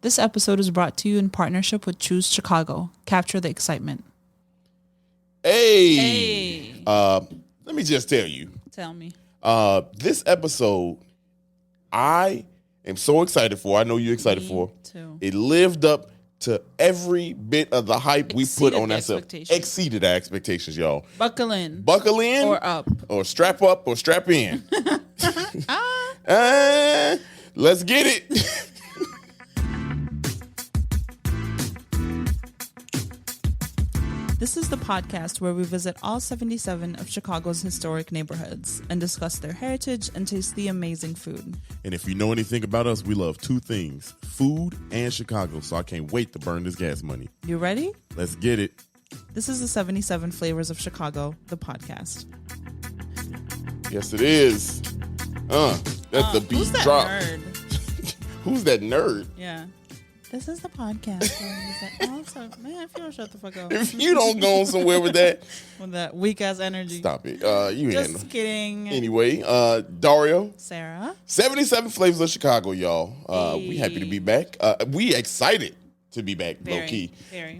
This episode is brought to you in partnership with Choose Chicago. Capture the excitement. Hey. Let me just tell you. Tell me. This episode, I am so excited for. I know you're excited for. Too. It lived up to every bit of the hype we put on ourselves. Exceeded our expectations, y'all. Buckle in. Buckle in. Or up. Or strap up or strap in. Let's get it. This is the podcast where we visit all 77 of Chicago's historic neighborhoods and discuss their heritage and taste the amazing food. And if you know anything about us, we love two things, food and Chicago, so I can't wait to burn this gas money. You ready? Let's get it. This is the 77 Flavors of Chicago, the podcast. Yes, it is. That's the beat who's that drop. Nerd? Who's that nerd? Yeah. This is the podcast. Man, if you don't shut the fuck up. If you don't go somewhere with that. With that weak ass energy. Stop it. You Just kidding. Anyway, Dario. Sarah. 77 Flavors of Chicago, y'all. We happy to be back. We excited to be back, low key. Very.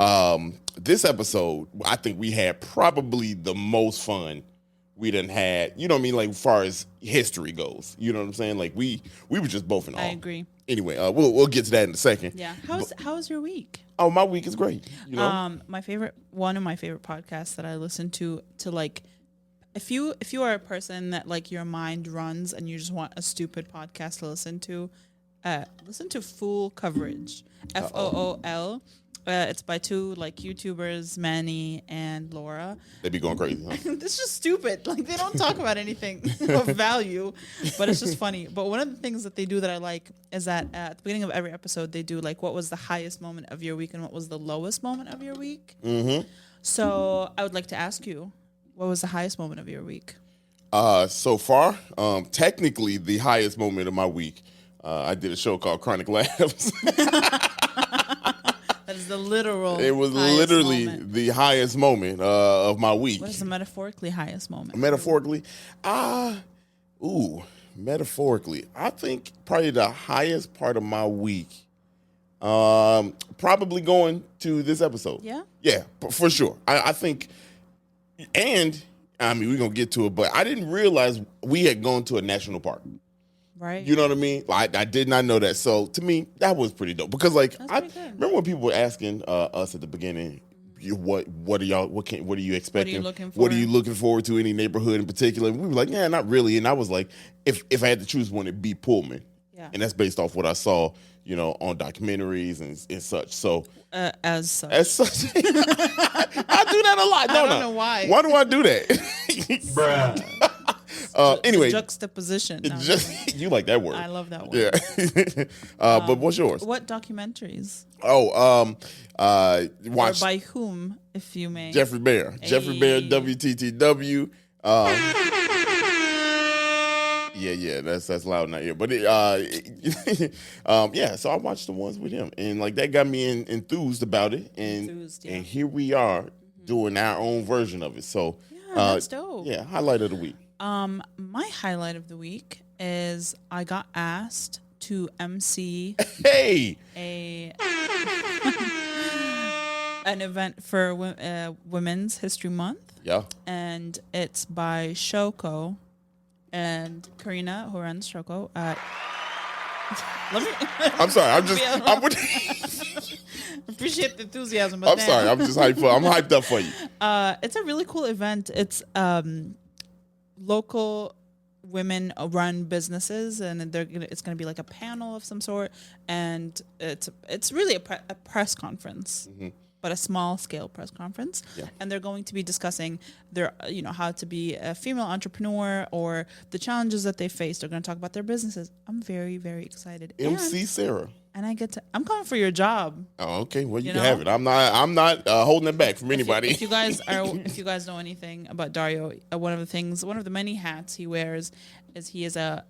This episode, I think we had probably the most fun we done had, you know what I mean, like as far as history goes. You know what I'm saying? Like we were just both in awe. I agree. Anyway, we'll get to that in a second. Yeah. How's your week? Oh, my week is great. You know? One of my favorite podcasts that I listen to like, if you are a person that like your mind runs and you just want a stupid podcast to listen to Full Coverage. FOOL. It's by two like YouTubers, Manny and Laura. They be going crazy. Huh? It's just stupid. Like they don't talk about anything of value, but it's just funny. But one of the things that they do that I like is that at the beginning of every episode, they do like what was the highest moment of your week and what was the lowest moment of your week. Mm-hmm. So I would like to ask you, what was the highest moment of your week? So far, technically the highest moment of my week, I did a show called Chronic Labs. That is the literal. It was literally moment. The highest moment of my week. What is the metaphorically highest moment? Metaphorically, metaphorically, I think probably the highest part of my week, probably going to this episode. Yeah, for sure. I think, and I mean we're gonna get to it, but I didn't realize we had gone to a national park. Right. You know what I mean? I did not know that. So to me, that was pretty dope. Because like I remember when people were asking us at the beginning, what are you expecting? What are you looking forward to? Any neighborhood in particular? And we were like, yeah, not really. And I was like, if I had to choose one, it'd be Pullman. Yeah. And that's based off what I saw, you know, on documentaries and such. So as such. I do that a lot. I don't know why. Why do I do that? Bruh. Anyway, juxtaposition. You like that word? I love that word. Yeah. But what's yours? What documentaries? Watch. Or by whom, if you may? Jeffrey Bear. Hey. Jeffrey Bear, WTTW. Yeah, that's loud in that ear. But so I watched the ones with him, and like that got me enthused about it, and here we are doing our own version of it. So that's dope. Yeah, highlight of the week. My highlight of the week is I got asked to MC an event for Women's History Month. Yeah. And it's by Shoko and Karina, who runs Shoko. I'm sorry. I'm appreciate the enthusiasm. I'm sorry. I'm just hyped up for you. It's a really cool event. It's local women run businesses, and it's gonna be like a panel of some sort, and it's really a press conference. Mm-hmm. But a small scale press conference, and they're going to be discussing how to be a female entrepreneur or the challenges that they face. They're going to talk about their businesses. I'm very, very excited. MC Sarah, and I'm coming for your job. Oh, okay. Well, you can have it. I'm not holding it back from anybody. If you guys know anything about Dario, one of the many hats he wears is he is a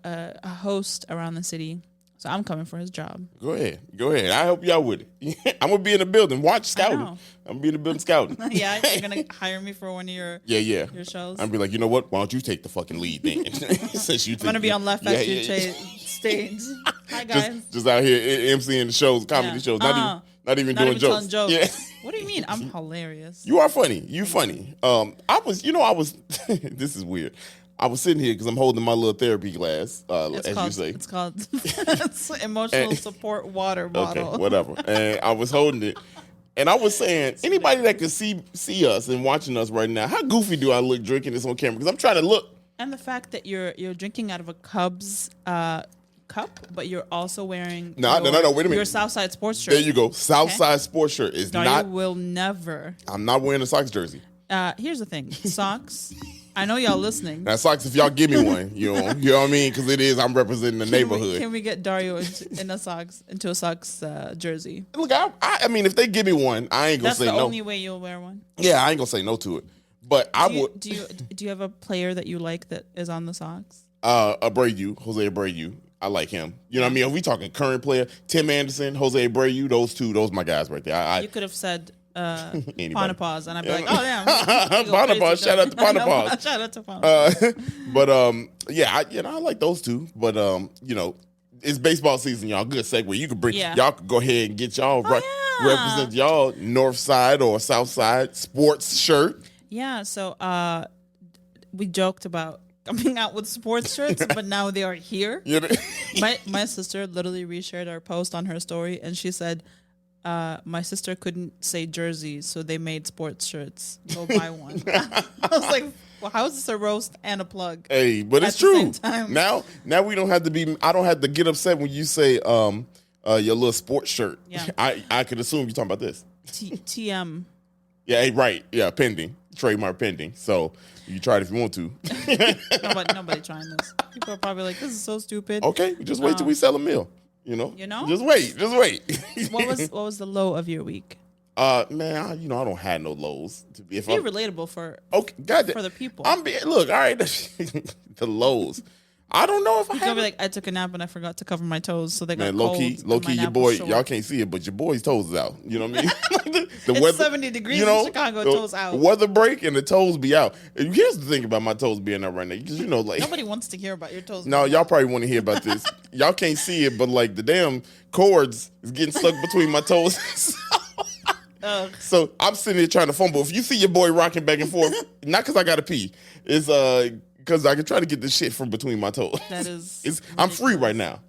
host around the city So I'm coming for his job. Go ahead. I help you out with it. I'm gonna be in the building. Watch scouting. I'm gonna be in the building scouting. Yeah, you're gonna hire me for one of your your shows. I'm be like, you know what? Why don't you take the fucking lead then? Since you I'm gonna be on Left Factory stage. Hi guys. Just out here emceeing the shows, comedy shows. Not even doing jokes. Yeah. What do you mean? I'm hilarious. You are funny. You funny. I was. This is weird. I was sitting here because I'm holding my little therapy glass, you say. It's called emotional support water bottle. Okay, whatever. And I was holding it, and I was saying, anybody that can see us and watching us right now, how goofy do I look drinking this on camera? Because I'm trying to look. And the fact that you're drinking out of a Cubs cup, but you're also wearing no. Wait a minute. Your Southside sports shirt. There you go. Southside sports shirt is not. You will never. I'm not wearing a Sox jersey. Here's the thing, socks. I know y'all listeing. Now, Sox, if y'all give me one, you know what I mean? Because it is, I'm representing the neighborhood. Can we get Dario into a Sox jersey? Look, I mean, if they give me one, I ain't going to say no. That's the only way you'll wear one? Yeah, I ain't going to say no to it. But I would. Do you have a player that you like that is on the Sox? Jose Abreu. I like him. You know what I mean? If we talking current player, Tim Anderson, Jose Abreu, those my guys right there. You could have said Ponapause, and I'd be like, oh damn, Ponapause. Shout out to Ponapause. Shout out to Ponapause. But I like those two. But it's baseball season, y'all. Good segue. You could y'all could go ahead and get y'all represent y'all North Side or South Side sports shirt. Yeah. So we joked about coming out with sports shirts, but now they are here. My sister literally reshared our post on her story, and she said, my sister couldn't say jerseys, so they made sports shirts. Go buy one. I was like, well, how is this a roast and a plug? Hey, but it's true. Now we don't have to be. I don't have to get upset when you say your little sports shirt. Yeah. I could assume you're talking about this. TM. Yeah, hey, right. Yeah, pending. Trademark pending. So you try it if you want to. Nobody trying this. People are probably like, this is so stupid. Okay, just wait till we sell a mill. You know? Just wait. What was the low of your week? Man, I don't have no lows. Be relatable for the people. Look, all right, the lows. I don't know if He's gonna be like, I took a nap and I forgot to cover my toes, so they got low cold. key, your boy, y'all can't see it, but your boy's toes is out. You know what I mean? It's weather, 70 degrees in Chicago, toes out. Weather break and the toes be out. And here's the thing about my toes being out right now, because nobody wants to hear about your toes. No, y'all probably want to hear about this. Y'all can't see it, but like the damn cords is getting stuck between my toes. So I'm sitting here trying to fumble. If you see your boy rocking back and forth, not because I gotta pee, it's because I can try to get the shit from between my toes. That is. I'm free right now.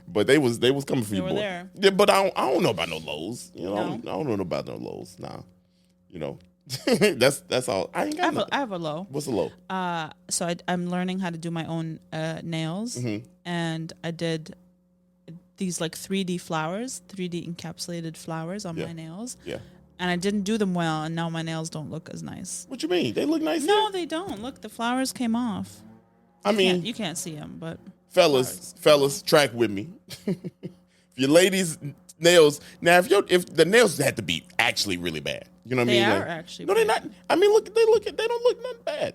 But they was coming for you, boy. There. Yeah, but I don't know about no lows. I don't know about no lows. Nah, that's all. I ain't got. I have a low. What's a low? So I'm learning how to do my own nails, and I did these like 3D encapsulated flowers on my nails. Yeah. And I didn't do them well, and now my nails don't look as nice. What you mean? They look nice? No, they don't. Look, the flowers came off. You can't see them, but fellas, track with me. If your ladies' nails now, if the nails had to be actually really bad, you know what I mean? They are actually. No, they're not. I mean, they don't look nothing bad.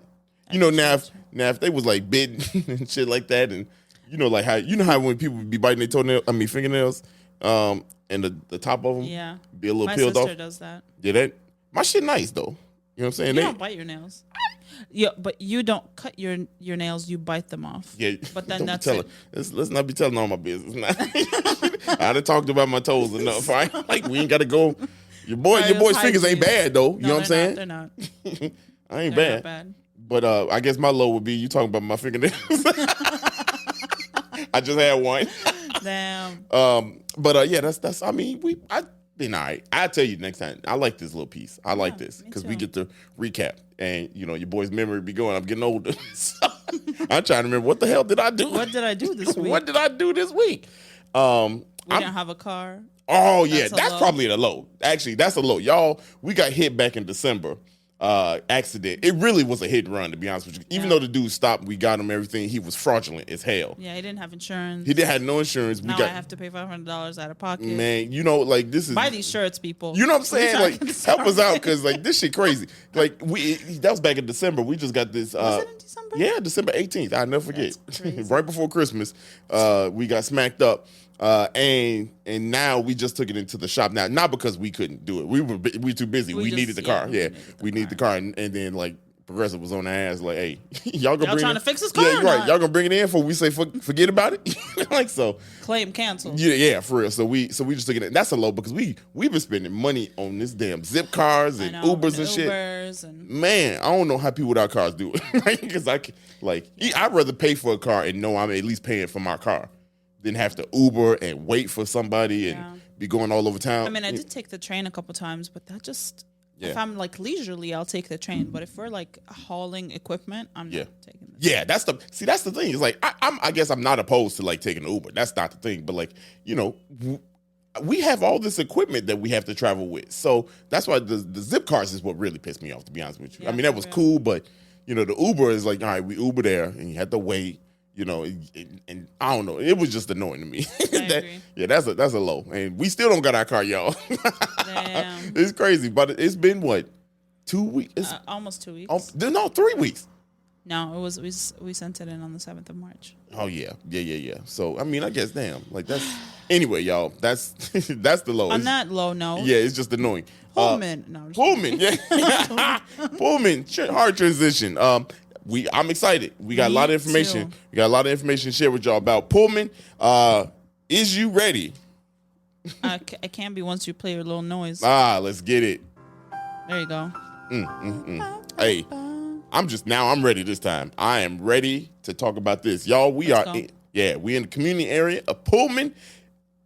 Now if they was like bitten and shit like that, and like how when people be biting their fingernails, and the top of them be a little peeled off. My sister does that. Yeah, my shit nice though. You know what I'm saying? You don't bite your nails. Yeah, but you don't cut your nails. You bite them off. Yeah, but then that's it. Let's not be telling all my business. I done talked about my toes enough. I we ain't got to go. Your boy's fingers ain't bad though. You know what I'm saying? They're not. I ain't bad. Not bad. But I guess my low would be you talking about my fingernails. I just had one. Damn. But that's. I mean, I've been all right. I'll tell you next time. I like this little piece. I like this because we get to recap, and your boy's memory be going. I'm getting older, so I'm trying to remember what the hell did I do. What did I do this week? What did I do this week? We didn't have a car. Oh yeah, that's probably the low. Actually, that's a low. Y'all, we got hit back in December. accident. It really was a hit and run, to be honest with you. Even though the dude stopped, we got him everything. He was fraudulent as hell. Yeah, he didn't have insurance. He didn't have no insurance. Now I have to pay $500 out of pocket. Man, you know, like this is buy these shirts, people. You know what I'm saying? Like help us out because like this shit crazy. Like that was back in December. We just got this. Was it in December? Yeah, December 18th. I'll never forget. Right before Christmas, we got smacked up. And now we just took it into the shop. Now, not because we couldn't do it. We were too busy. We needed the car. Yeah, we needed the car. And then like Progressive was on the ass like, hey, y'all trying to fix this car? Yeah, right. Y'all gonna bring it in before we say forget about it? Like so. Claim canceled. Yeah, for real. So we just took it. That's a low because we've been spending money on this damn zip cars and Ubers and shit. And man, I don't know how people without cars do it. Right? Because I'd rather pay for a car and know I'm at least paying for my car than have to Uber and wait for somebody and be going all over town. I mean, I did take the train a couple times, but that just if I'm like leisurely, I'll take the train. But if we're like hauling equipment, I'm not taking the train. Yeah, that's the thing. It's like I guess I'm not opposed to like taking an Uber. That's not the thing. But like, you know, we have all this equipment that we have to travel with. So that's why the zip cars is what really pissed me off, to be honest with you. I mean, that was cool, but you know, the Uber is like, all right, we Uber there and you had to wait. You know, and I don't know. It was just annoying to me. Agree. Yeah, that's a low. And we still don't got our car, y'all. Damn. It's crazy, but it's been what, 2 weeks? Almost 2 weeks. No, 3 weeks. No, it was we sent it in on the 7th of March. Oh yeah. So I mean, I guess damn, that's anyway, y'all. That's the low. On that low note, yeah, it's just annoying. Pullman, Pullman, yeah, Pullman, hard transition. I'm excited. We got a lot of information. Too. We got a lot of information to share with y'all about Pullman. Is you ready? I can be once you play your little noise. Let's get it. There you go. Hey, I'm ready this time. I am ready to talk about this. Y'all, we in the community area of Pullman,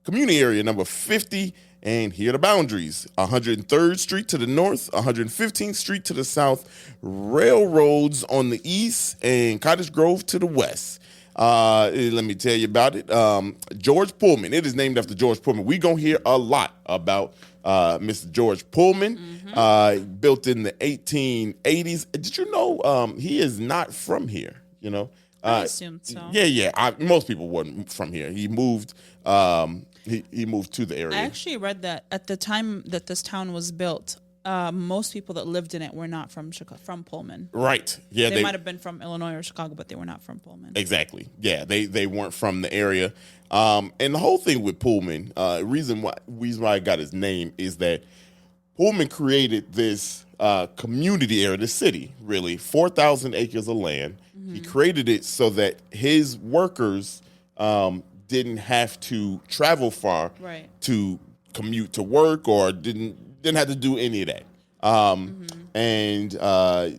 community area number 50. And here are the boundaries: 103rd Street to the north, 115th Street to the south, railroads on the east, and Cottage Grove to the west. Let me tell you about it. George Pullman. It is named after George Pullman. We're going to hear a lot about Mr. George Pullman, built in the 1880s. Did you know he is not from here, you know? I assumed so. Yeah. Most people weren't from here. He moved. He moved to the area. I actually read that at the time that this town was built, most people that lived in it were not from Pullman. Right. Yeah. They might have been from Illinois or Chicago, but they were not from Pullman. Exactly. Yeah. They weren't from the area. And the whole thing with Pullman, reason why I got his name is that Pullman created this community area, the city, really, 4,000 acres of land. Mm-hmm. He created it so that his workers didn't have to travel far to commute to work or didn't have to do any of that. And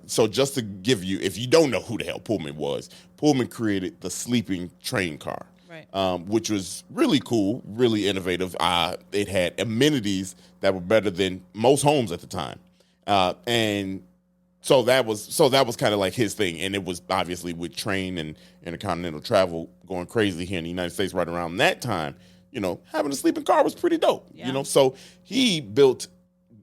so just to give you, if you don't know who the hell Pullman was, Pullman created the sleeping train car, which was really cool, really innovative. It had amenities that were better than most homes at the time. And so that was kind of like his thing. And it was obviously with train and intercontinental travel going crazy here in the United States right around that time, you know, having a sleeping car was pretty dope, you know? So he built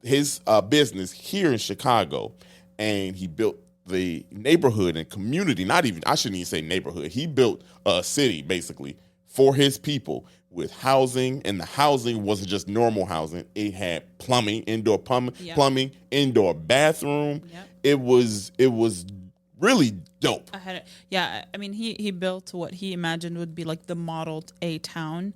his business here in Chicago, and he built the neighborhood and community, I shouldn't even say neighborhood. He built a city basically for his people with housing, and the housing wasn't just normal housing. It had plumbing, indoor plumbing, indoor bathroom. Yep. It was really dope. I mean, he built what he imagined would be like the Model A town,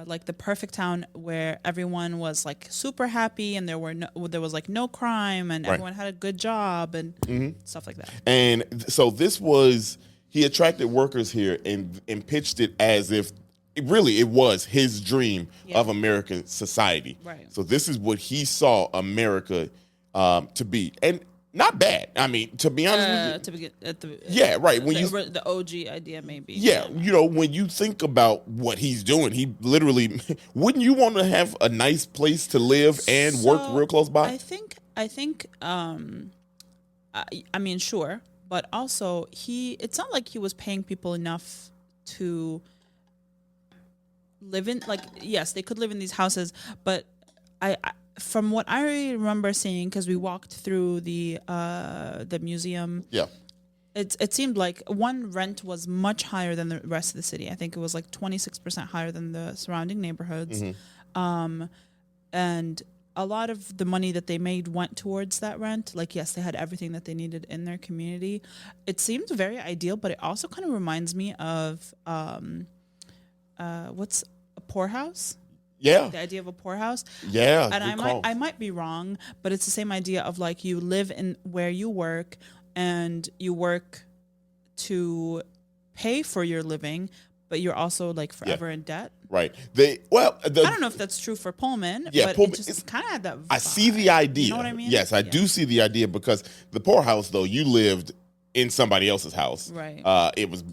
like the perfect town where everyone was like super happy and there was like no crime and everyone had a good job and stuff like that. And so he attracted workers here and pitched it as if it was his dream of American society. Right. So this is what he saw America to be. And not bad. I mean, to be honest with you. When the OG idea, maybe. Yeah, you know, when you think about what he's doing, he literally, wouldn't you want to have a nice place to live and work real close by? I think, I mean, sure. But also, it's not like he was paying people enough to live in, like, yes, they could live in these houses, but from what I remember seeing, because we walked through the museum, it seemed like rent was much higher than the rest of the city. I think it was like 26% higher than the surrounding neighborhoods, and a lot of the money that they made went towards that rent. Like, yes, they had everything that they needed in their community. It seemed very ideal, but it also kind of reminds me of what's a poorhouse? Yeah. The idea of a poorhouse. Yeah. And I might be wrong, but it's the same idea of like you live in where you work and you work to pay for your living, but you're also like forever in debt. Right. I don't know if that's true for Pullman, but Pullman, it just kind of had that vibe. I see the idea. You know what I mean? Yes, I do see the idea, because the poorhouse, though, you lived in somebody else's house. Right.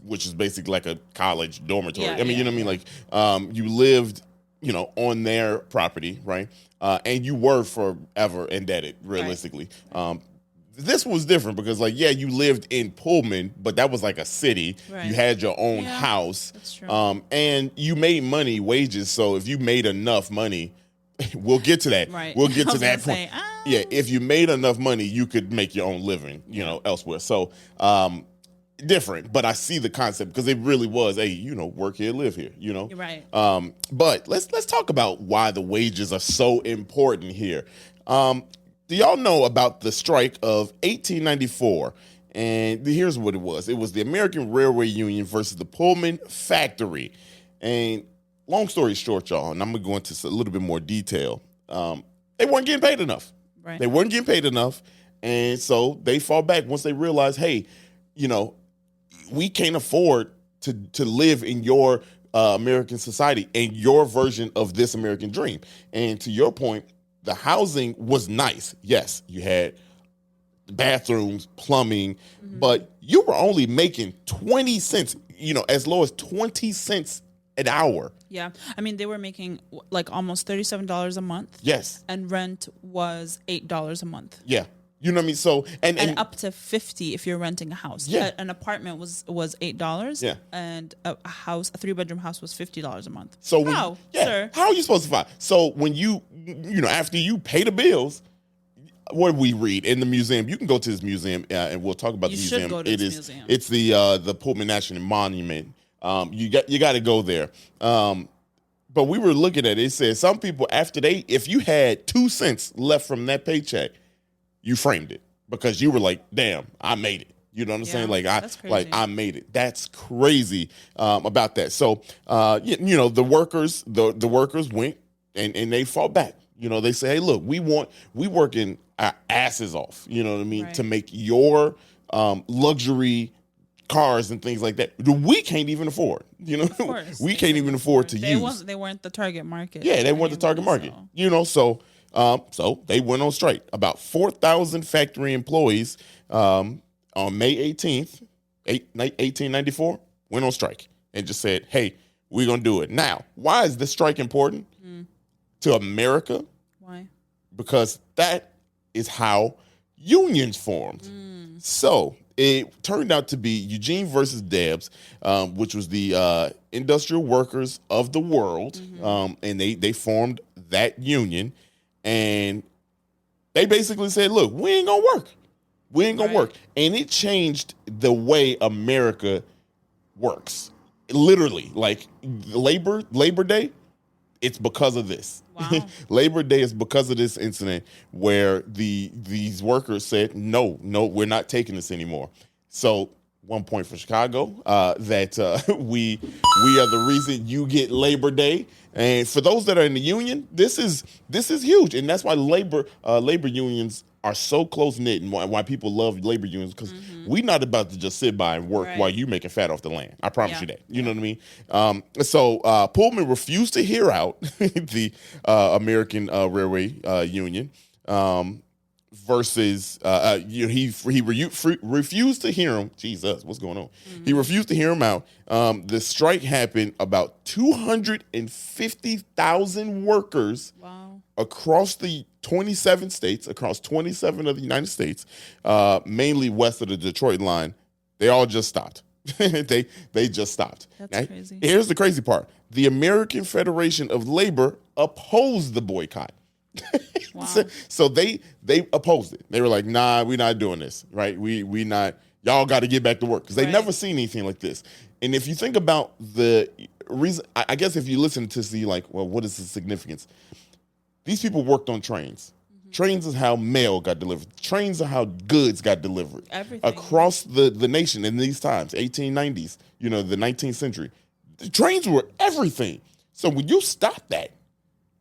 Which is basically like a college dormitory. You know what I mean? Like, you lived, on their property, right? And you were forever indebted, realistically. Right. This was different because, like, you lived in Pullman, but that was like a city. Right. You had your own house. That's true. And you made wages. So if you made enough money, we'll get to that. Right. We'll get to that point. If you made enough money, you could make your own living, elsewhere. So, different, but I see the concept, because it really was work here, live here, You're right. But let's talk about why the wages are so important here. Do y'all know about the strike of 1894? And here's what it was. It was the American Railway Union versus the Pullman factory. And long story short, y'all, and I'm going to go into a little bit more detail. They weren't getting paid enough. Right. They weren't getting paid enough. And so they fall back once they realize, hey, we can't afford to live in your American society and your version of this American dream. And to your point, the housing was nice. Yes, you had bathrooms, plumbing, but you were only making 20 cents, as low as 20 cents an hour. Yeah. I mean, they were making like almost $37 a month. Yes. And rent was $8 a month. Yeah. You know what I mean? So and up to $50 if you're renting a house. Yeah. An apartment was $8. Yeah. And a 3-bedroom house was $50 a month. So sir? How are you supposed to find? So when you after you pay the bills, what do we read in the museum? You can go to this museum, and we'll talk about the museum. Should go to this museum. It's the Pullman National Monument. You got to go there. But we were looking at it. It said some people, if you had 2 cents left from that paycheck, you framed it, because you were like, damn, I made it. You know what I'm saying? I made it. That's crazy about that. So, the workers went and they fought back. They say, hey, look, we working our asses off, you know what I mean, to make your luxury cars and things like that we can't even afford. We can't even afford to use. They weren't the target market. Yeah, they weren't the target market. So they went on strike. About 4,000 factory employees on May 18th, 1894, went on strike and just said, hey, we're going to do it. Now, why is this strike important to America? Why? Because that is how unions formed. So it turned out to be Eugene versus Debs, which was the industrial workers of the world. And they formed that union. And they basically said, look, we ain't going to work. We ain't going to work. And it changed the way America works. Literally, like Labor Day, it's because of this. Wow. Labor Day is because of this incident where these workers said, no, we're not taking this anymore. So 1 point for Chicago, that we are the reason you get Labor Day. And for those that are in the union, this is huge, and that's why labor unions are so close knit, and why people love labor unions, because we're not about to just sit by and work while you making fat off the land. I promise you that. You know what I mean? So Pullman refused to hear out the American Railway Union. Versus he refused to hear him. Jesus, what's going on? He refused to hear him out. The strike happened. About 250,000 workers across the 27 states, across 27 of the United States, mainly west of the Detroit line. They all just stopped. they just stopped. That's crazy. Here's the crazy part: the American Federation of Labor opposed the boycott. Wow. So they opposed it. They were like, nah, we're not doing this, right? We not, y'all got to get back to work, because they've never seen anything like this. And if you think about the reason, I guess if you listen to see like, well, what is the significance? These people worked on trains. Trains is how mail got delivered. Trains are how goods got delivered. Everything. Across the nation in these times, 1890s, the 19th century. The trains were everything. So when you stop that,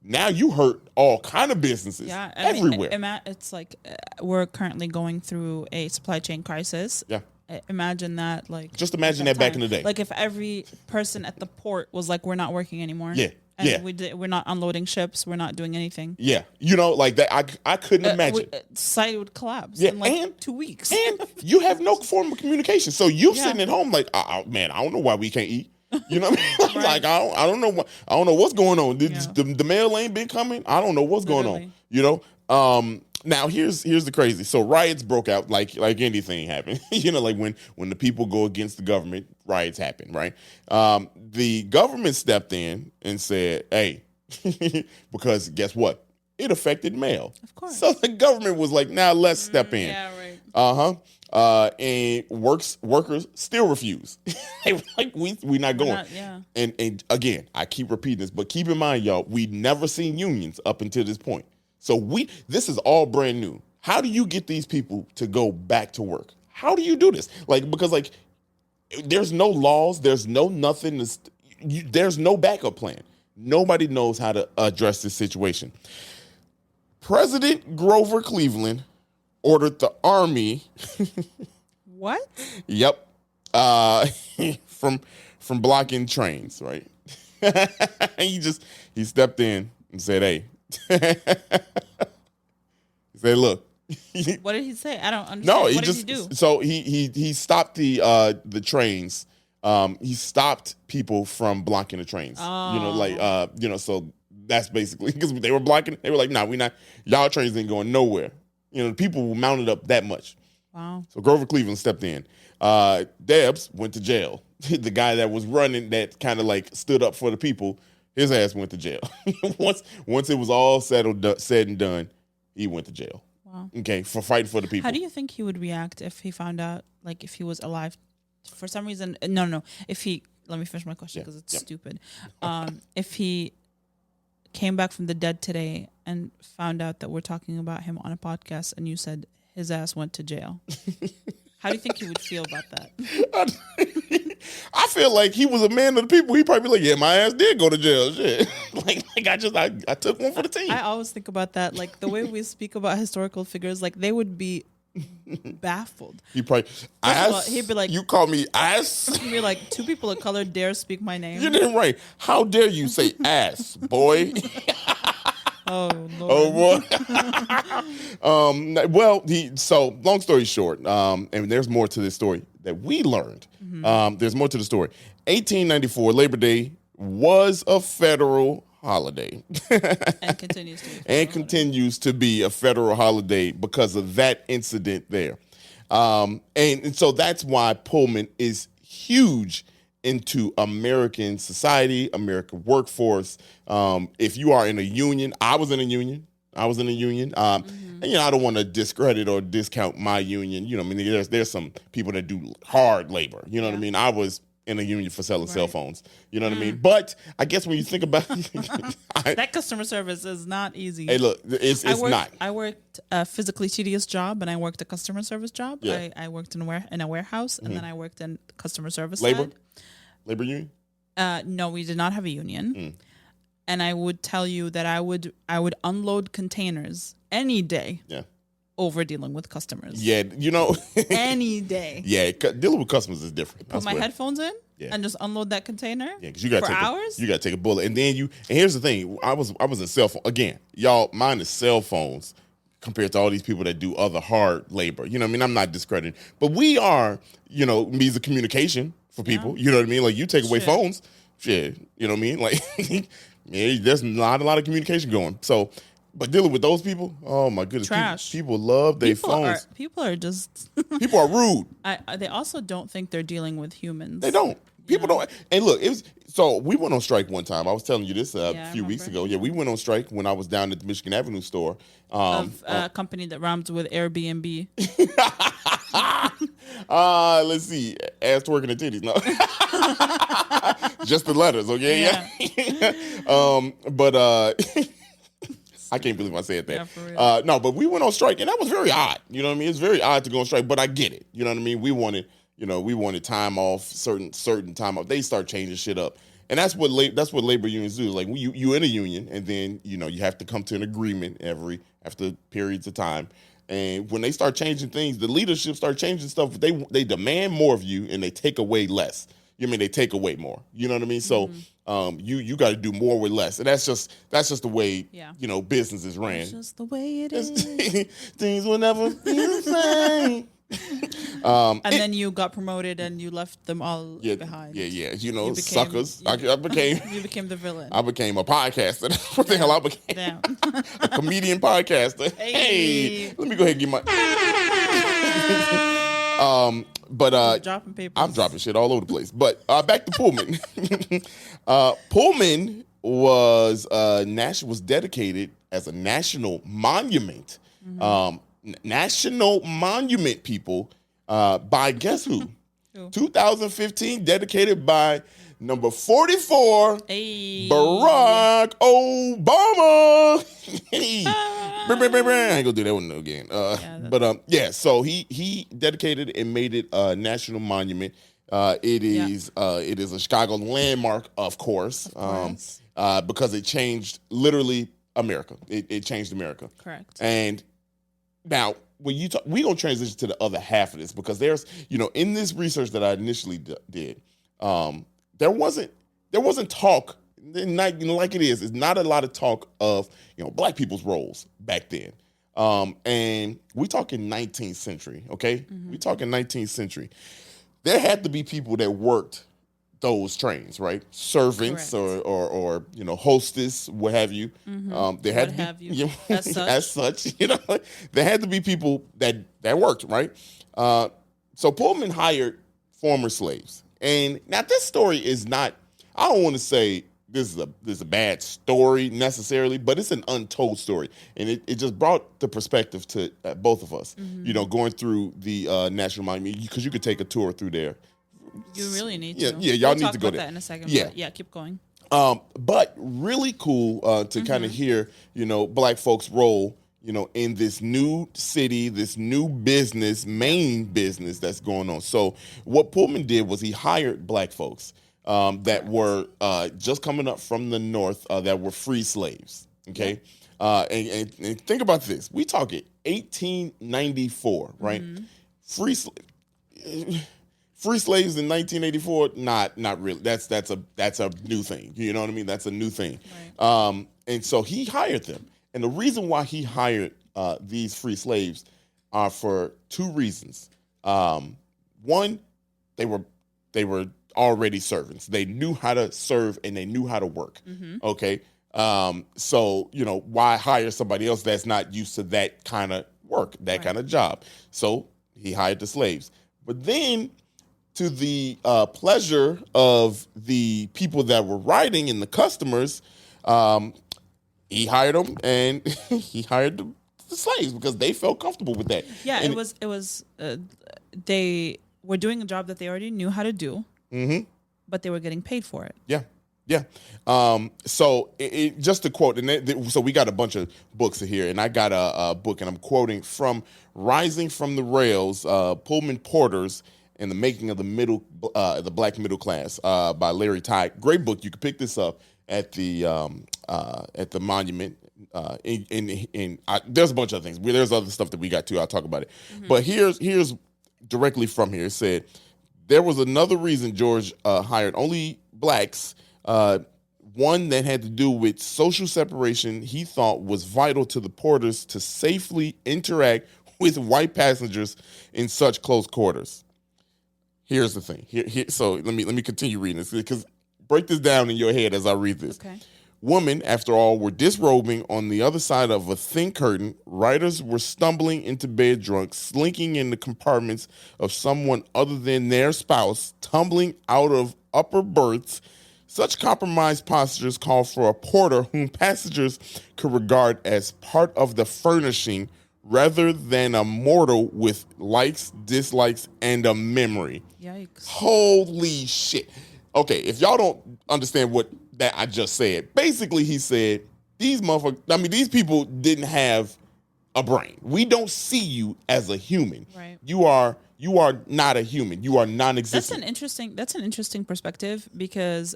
now you hurt all kind of businesses everywhere. It's like we're currently going through a supply chain crisis. Yeah. Imagine that. Just imagine that back in the day. Like if every person at the port was like, we're not working anymore. Yeah. And we're not unloading ships. We're not doing anything. Yeah. Like that. I couldn't imagine. Society would collapse in 2 weeks. And you have no form of communication. So you're sitting at home like, man, I don't know why we can't eat. You know what I mean? Like, I don't know. I don't know what's going on. The mail ain't been coming. I don't know what's going on. Now here's the crazy. So riots broke out like anything happened. Like when the people go against the government, riots happen, right? The government stepped in and said, hey, because guess what? It affected mail. Of course. So the government was like, now let's step in. Yeah, right. And workers still refuse. They were like, we not going. And again, I keep repeating this, but keep in mind, y'all, we never seen unions up until this point. So this is all brand new. How do you get these people to go back to work? How do you do this? Because there's no laws, there's no nothing, there's no backup plan. Nobody knows how to address this situation. President Grover Cleveland ordered the army. What? Yep. From blocking trains, right? He stepped in and said, hey. He said, look. What did he say? I don't understand. No, what did he do? So he stopped the trains. He stopped people from blocking the trains. Oh. So that's basically because they were blocking. They were like, nah, we not. Y'all trains ain't going nowhere. People were mounted up that much. Wow. So Grover Cleveland stepped in. Debs went to jail. The guy that was running, that kind of stood up for the people, his ass went to jail. Once it was all said and done, he went to jail. Wow. Okay, for fighting for the people. How do you think he would react if he found out, if he was alive? For some reason, no. Let me finish my question because it's stupid. If he came back from the dead today and found out that we're talking about him on a podcast and you said his ass went to jail, how do you think he would feel about that? I feel like he was a man of the people. He'd probably be like, yeah, my ass did go to jail. Shit. I took one for the team. I always think about that. The way we speak about historical figures, they would be baffled. He'd probably he'd be like, you call me ass? He'd be like, 2 people of color dare speak my name. You didn't right. How dare you say ass, boy? Oh, Lord. Oh, boy. So long story short, and there's more to this story that we learned. Mm-hmm. There's more to the story. 1894, Labor Day was a federal holiday. And continues to be a federal holiday because of that incident there. And so that's why Pullman is huge into American society, American workforce. If you are in a union, I was in a union. And I don't want to discredit or discount my union. There's some people that do hard labor. You know what I mean? I was in a union for selling cell phones. You know what I mean? But I guess when you think about that customer service is not easy. Hey, look, it's not. I worked a physically tedious job and I worked a customer service job. Yeah. I worked in a warehouse and then I worked in customer service labor. Side. Labor union? No, we did not have a union. And I would tell you that I would unload containers any day. Yeah. Over dealing with customers. Yeah, any day. Yeah, dealing with customers is different. Put my headphones in and just unload that container. Yeah, because you got for hours. You got to take a bullet, and then and here's the thing: I was in cell phone again. Y'all, mine is cell phones compared to all these people that do other hard labor. You know what I mean? I'm not discrediting, but we are, means of communication for people. You know what I mean? You take away phones, shit. You know what I mean? There's not a lot of communication going. So. But dealing with those people, oh my goodness, trash. People love their phones. People are just people are rude. They also don't think they're dealing with humans. They don't. People don't. And look, it was so we went on strike one time. I was telling you this a few weeks ago. Yeah, we went on strike when I was down at the Michigan Avenue store. Of a company that rhymes with Airbnb. Let's see. Ass twerking and titties. No. Just the letters, okay? Yeah. But I can't believe I said that. Yeah, for real. No, but we went on strike, and that was very odd. You know what I mean? It's very odd to go on strike, but I get it. You know what I mean? We wanted time off, certain time off. They start changing shit up. And that's what labor unions do. Like you in a union, and then you have to come to an agreement after periods of time. And when they start changing things, the leadership start changing stuff. They demand more of you, and they take away less. You mean they take away more? You know what I mean? So you got to do more with less, and that's just the way business is ran. That's just the way it is. Things will never be the same. And then you got promoted and you left them all behind. Yeah. Suckers. I became. You became the villain. I became a podcaster. What the hell I became? Damn. A comedian podcaster. Hey, let me go ahead and get my. Dropping papers. I'm dropping shit all over the place. But back to Pullman. Pullman was dedicated as a national monument. National monument, people, by guess who? 2015, dedicated by number 44, Barack Obama. I ain't gonna do that one again. So he dedicated and made it a national monument. It is a Chicago landmark, of course. Because it changed literally America. It changed America. Correct. And now, when you talk, we're going to transition to the other half of this because there's, in this research that I initially did, there wasn't talk, like it is. It's not a lot of talk of, black people's roles back then. And we talking 19th century, okay? We talking 19th century. There had to be people that worked those trains, right? Servants or hostess, what have you. There had to be as such. There had to be people that worked, right? So Pullman hired former slaves, and now this story is not. I don't want to say this is a bad story necessarily, but it's an untold story, and it just brought the perspective to both of us. Going through the National Monument, because you could take a tour through there. You really need to. Yeah, y'all we'll need to go about there. That in a second. Yeah, but keep going. But really cool to kind of hear, black folks' role, in this new city, this new main business that's going on. So what Pullman did was he hired black folks that were just coming up from the North that were free slaves. Okay, and think about this: we talking 1894, right? Free slaves in 1984, not really. That's a new thing. You know what I mean? That's a new thing. Right. And so he hired them. And the reason why he hired these free slaves are for two reasons. One, they were already servants. They knew how to serve and they knew how to work. Okay. So why hire somebody else that's not used to that kind of work, that kind of job? So he hired the slaves. But then, to the pleasure of the people that were riding and the customers, he hired them, and he hired the slaves because they felt comfortable with that. Yeah, and it was they were doing a job that they already knew how to do, but they were getting paid for it. Yeah. So just to quote, so we got a bunch of books here, and I got a book, and I'm quoting from Rising from the Rails, Pullman Porters, and the Making of the Black Middle Class by Larry Tye. Great book. You can pick this up at the monument. There's a bunch of things. There's other stuff that we got too. I'll talk about it. But here's directly from here. It said there was another reason George hired only blacks. One that had to do with social separation. He thought was vital to the porters to safely interact with white passengers in such close quarters. Here's the thing. So let me continue reading this because break this down in your head as I read this. Okay. Women, after all, were disrobing on the other side of a thin curtain. Riders were stumbling into bed drunk, slinking in the compartments of someone other than their spouse, tumbling out of upper berths. Such compromised postures call for a porter whom passengers could regard as part of the furnishing rather than a mortal with likes, dislikes, and a memory. Yikes. Holy shit. Okay, if y'all don't understand what that I just said, basically he said, these people didn't have a brain. We don't see you as a human. Right. You are not a human. You are non-existent. That's an interesting perspective, because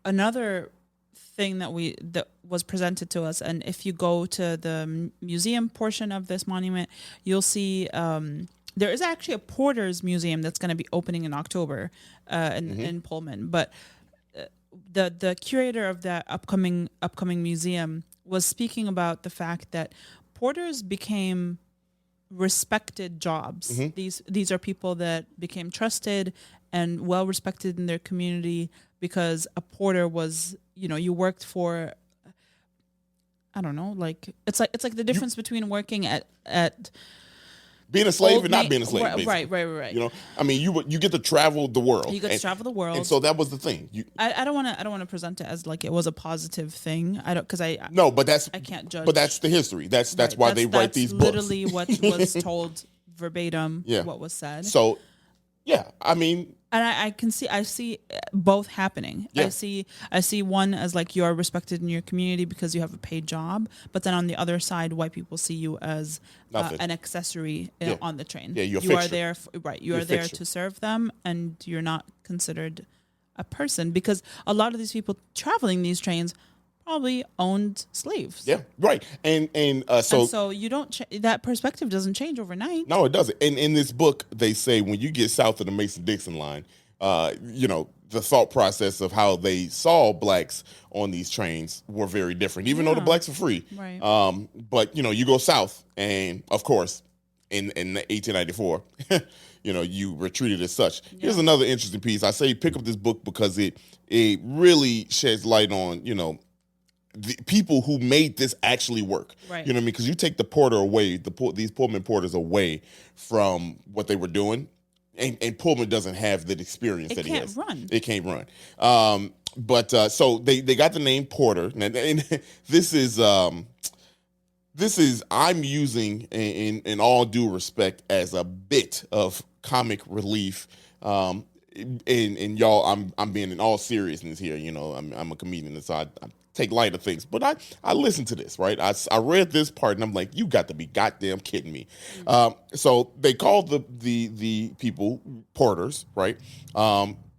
another thing that was presented to us, and if you go to the museum portion of this monument, you'll see there is actually a porter's museum that's going to be opening in October in Pullman. But the curator of that upcoming museum was speaking about the fact that porters became respected jobs. These are people that became trusted and well respected in their community because a porter was, you worked for, I don't know, like it's like the difference between working at being a slave and not being a slave. Right. You get to travel the world. You get to travel the world, and so that was the thing. I don't want to present it as like it was a positive thing. I can't judge. But that's the history. That's why they write these books. Literally what was told verbatim. Yeah. What was said. So, yeah, I mean. And I see both happening. Yeah. I see one as like you are respected in your community because you have a paid job, but then on the other side, white people see you as an accessory on the train. Yeah, you are there, You are there to serve them, and you're not considered a person, because a lot of these people traveling these trains probably owned slaves. Yeah, right. And so you don't that perspective doesn't change overnight. No, it doesn't. And in this book, they say when you get south of the Mason-Dixon line, the thought process of how they saw blacks on these trains were very different, even though the blacks were free. Right. But you go south, and of course, in 1894, you were treated as such. Yeah. Here's another interesting piece. I say pick up this book because it really sheds light on the people who made this actually work. Right. You know what I mean? Because you take the porter away, these Pullman porters away from what they were doing, and Pullman doesn't have the experience that he has. It can't run. So they got the name Porter, and this is I'm using in all due respect as a bit of comic relief. And y'all, I'm being in all seriousness here. I'm a comedian, so I take light of things, but I listened to this, right? I read this part and I'm like, you got to be goddamn kidding me. So they called the people porters, right?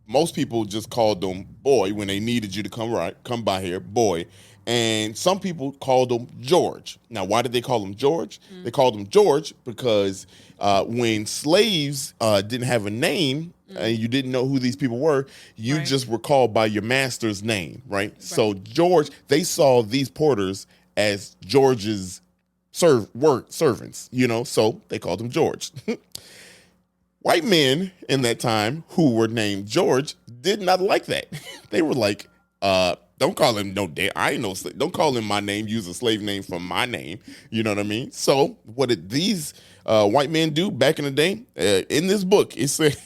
Most people just called them boy when they needed you to come by here, boy. And some people called him George. Now, why did they call him George? They called him George because when slaves didn't have a name and you didn't know who these people were, you just were called by your master's name, right? So George, they saw these porters as George's servants, so they called him George. White men in that time who were named George did not like that. They were like, don't call him I ain't no slave. Don't call him my name. Use a slave name from my name. You know what I mean? So what did these white men do back in the day? In this book, it says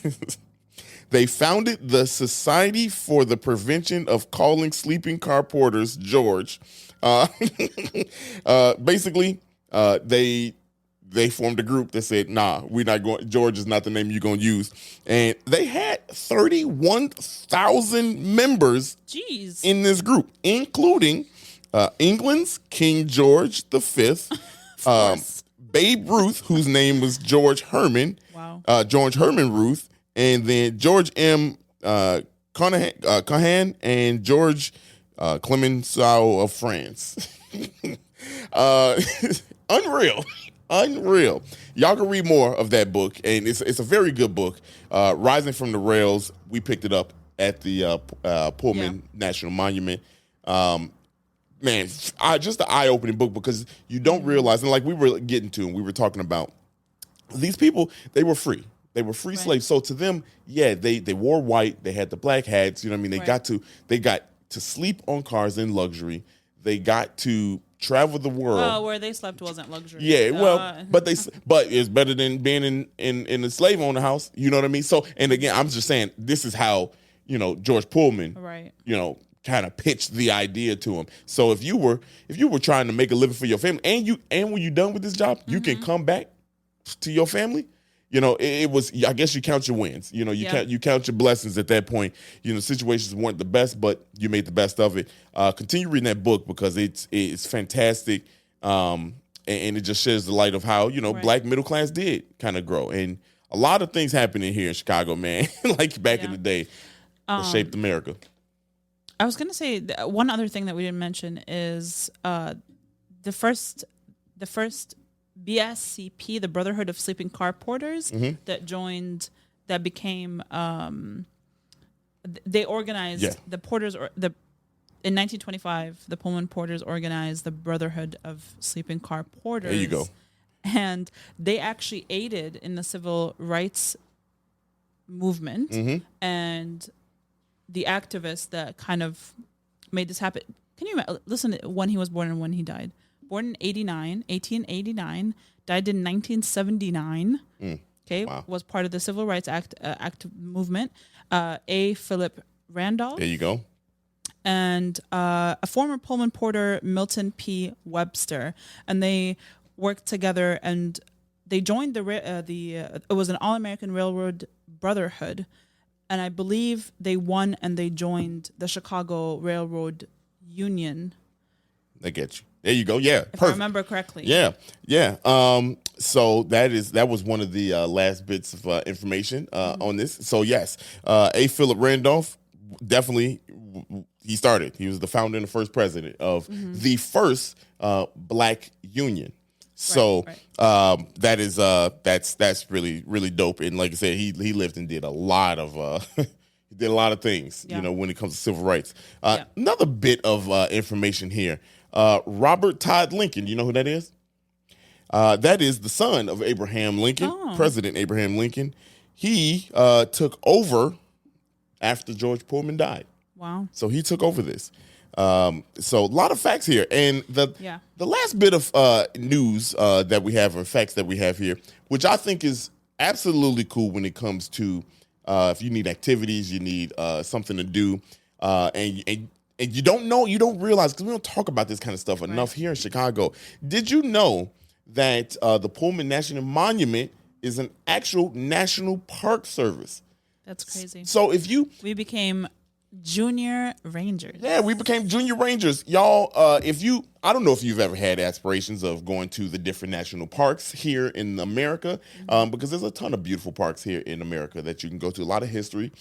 they founded the Society for the Prevention of Calling Sleeping Car Porters George. Basically, they formed a group that said, nah, we're not going, George is not the name you're going to use. And they had 31,000 members in this group, including England's King George V, Babe Ruth, whose name was George Herman, George Herman Ruth, and then George M. Cohan and George Clemenceau of France. Unreal. Y'all can read more of that book, and it's a very good book. Rising from the Rails, we picked it up at the Pullman National Monument. Man, just an eye-opening book because you don't realize, and like we were getting to, and we were talking about, these people, they were free. They were free slaves. So to them, they wore white. They had the black hats. You know what I mean? They got to sleep on cars in luxury. They got to travel the world. Well, where they slept wasn't luxury. Yeah, but it's better than being in a slave owner house. You know what I mean? So, and again, I'm just saying, this is how George Pullman, right, kind of pitched the idea to him. So if you were trying to make a living for your family, and when you're done with this job, you can come back to your family. It was, I guess you count your wins. You count your blessings at that point. Situations weren't the best, but you made the best of it. Continue reading that book because it's fantastic, and it just sheds the light of how Black middle class did kind of grow, and a lot of things happening here in Chicago, man. Like back in the day, that shaped America. I was gonna say one other thing that we didn't mention is the first BSCP, the Brotherhood of Sleeping Car Porters, that became they organized the porters in 1925. The Pullman porters organized the Brotherhood of Sleeping Car Porters. There you go. And they actually aided in the civil rights movement and the activists that kind of made this happen. Can you listen to when he was born and when he died? Born in 1889, died in 1979. Okay, wow. Was part of the Civil Rights Act movement. A. Philip Randolph. There you go. And a former Pullman porter, Milton P. Webster, and they worked together and they joined it was an All-American Railroad Brotherhood, and I believe they won and they joined the Chicago Railroad Union. I get you. There you go. Yeah, if I remember correctly. Yeah. So that was one of the last bits of information on this. So yes, A. Philip Randolph, definitely, he was the founder and the first president of the first Black union. So right. That's really, really dope. And like I said, he lived and did a lot of he did a lot of things, when it comes to civil rights. Another bit of information here. Robert Todd Lincoln, you know who that is? That is the son of Abraham Lincoln, President Abraham Lincoln. He took over after George Pullman died. Wow. So he took over this. So a lot of facts here. And the last bit of news that we have, or facts that we have here, which I think is absolutely cool when it comes to if you need activities, you need something to do, and you don't realize, because we don't talk about this kind of stuff enough here in Chicago. Did you know that the Pullman National Monument is an actual National Park Service? That's crazy. So we became Junior Rangers. Yeah, we became Junior Rangers. Y'all, I don't know if you've ever had aspirations of going to the different national parks here in America, because there's a ton of beautiful parks here in America that you can go to, a lot of history.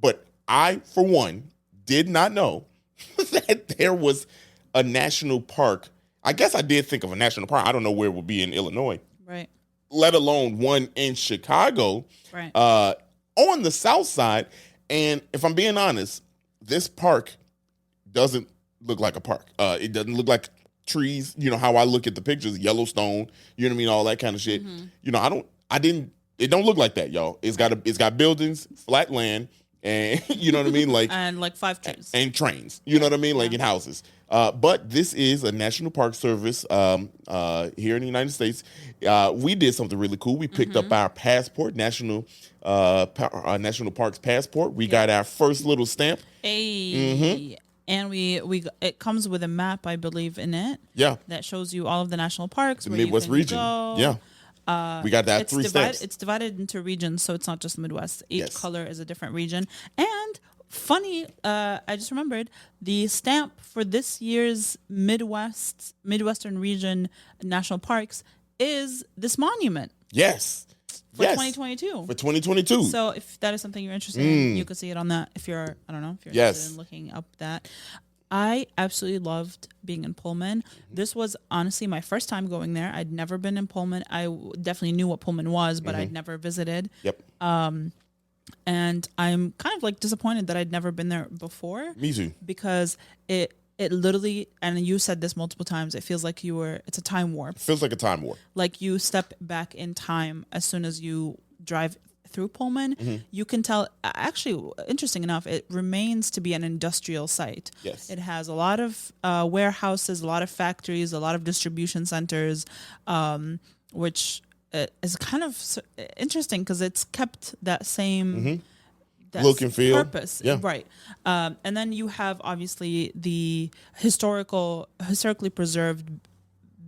But I, for one, did not know that there was a national park. I guess I did think of a national park. I don't know where it would be in Illinois. Right. Let alone one in Chicago. Right. On the south side. And if I'm being honest, this park doesn't look like a park. It doesn't look like trees. How I look at the pictures, Yellowstone, all that kind of shit. It don't look like that, y'all. It's got buildings, flat land, and you know what I mean? And like 5 trees. And trains. You know what I mean? Like in houses. But this is a National Park Service here in the United States. We did something really cool. We picked up our passport, National Parks passport. We got our first little stamp. And it comes with a map, I believe, in it. Yeah. That shows you all of the national parks. The Midwest region. Go. Yeah. We got that 3 steps. It's divided into regions, so it's not just the Midwest. Each color is a different region. And funny, I just remembered the stamp for this year's Midwestern region national parks is this monument. Yes. For 2022. For 2022. So if that is something you're interested in, you could see it on that. If you're interested in looking up that. I absolutely loved being in Pullman. This was honestly my first time going there. I'd never been in Pullman. I definitely knew what Pullman was, but I'd never visited. Yep. And I'm kind of disappointed that I'd never been there before. Me too. Because it literally, and you said this multiple times, it feels like it's a time warp. Feels like a time warp. Like you step back in time as soon as you drive through Pullman. You can tell, actually, interesting enough, it remains to be an industrial site. Yes. It has a lot of warehouses, a lot of factories, a lot of distribution centers, which is kind of interesting because it's kept that same look and feel. Purpose, right. And then you have obviously the historically preserved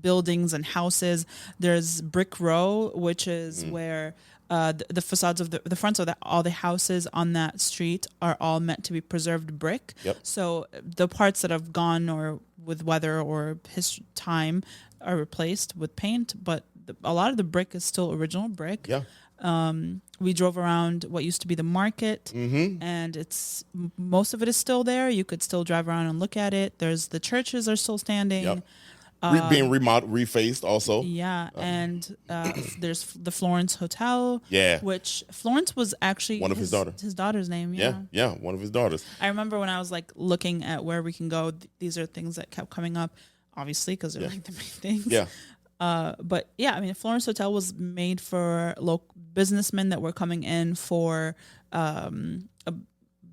buildings and houses. There's Brick Row, which is where the facades of the fronts of all the houses on that street are all meant to be preserved brick. Yep. So the parts that have gone or with weather or time are replaced with paint, but a lot of the brick is still original brick. Yeah. We drove around what used to be the market, and it's most of it is still there. You could still drive around and look at it. There's the churches are still standing. Yep. Being remodeled, refaced also. Yeah, and there's the Florence Hotel. Yeah. Which Florence was actually one of his daughters. His daughter's name. Yeah, one of his daughters. I remember when I was like looking at where we can go. These are things that kept coming up, obviously, because they're like the main things. Yeah. But yeah, I mean, Florence Hotel was made for local businessmen that were coming in for a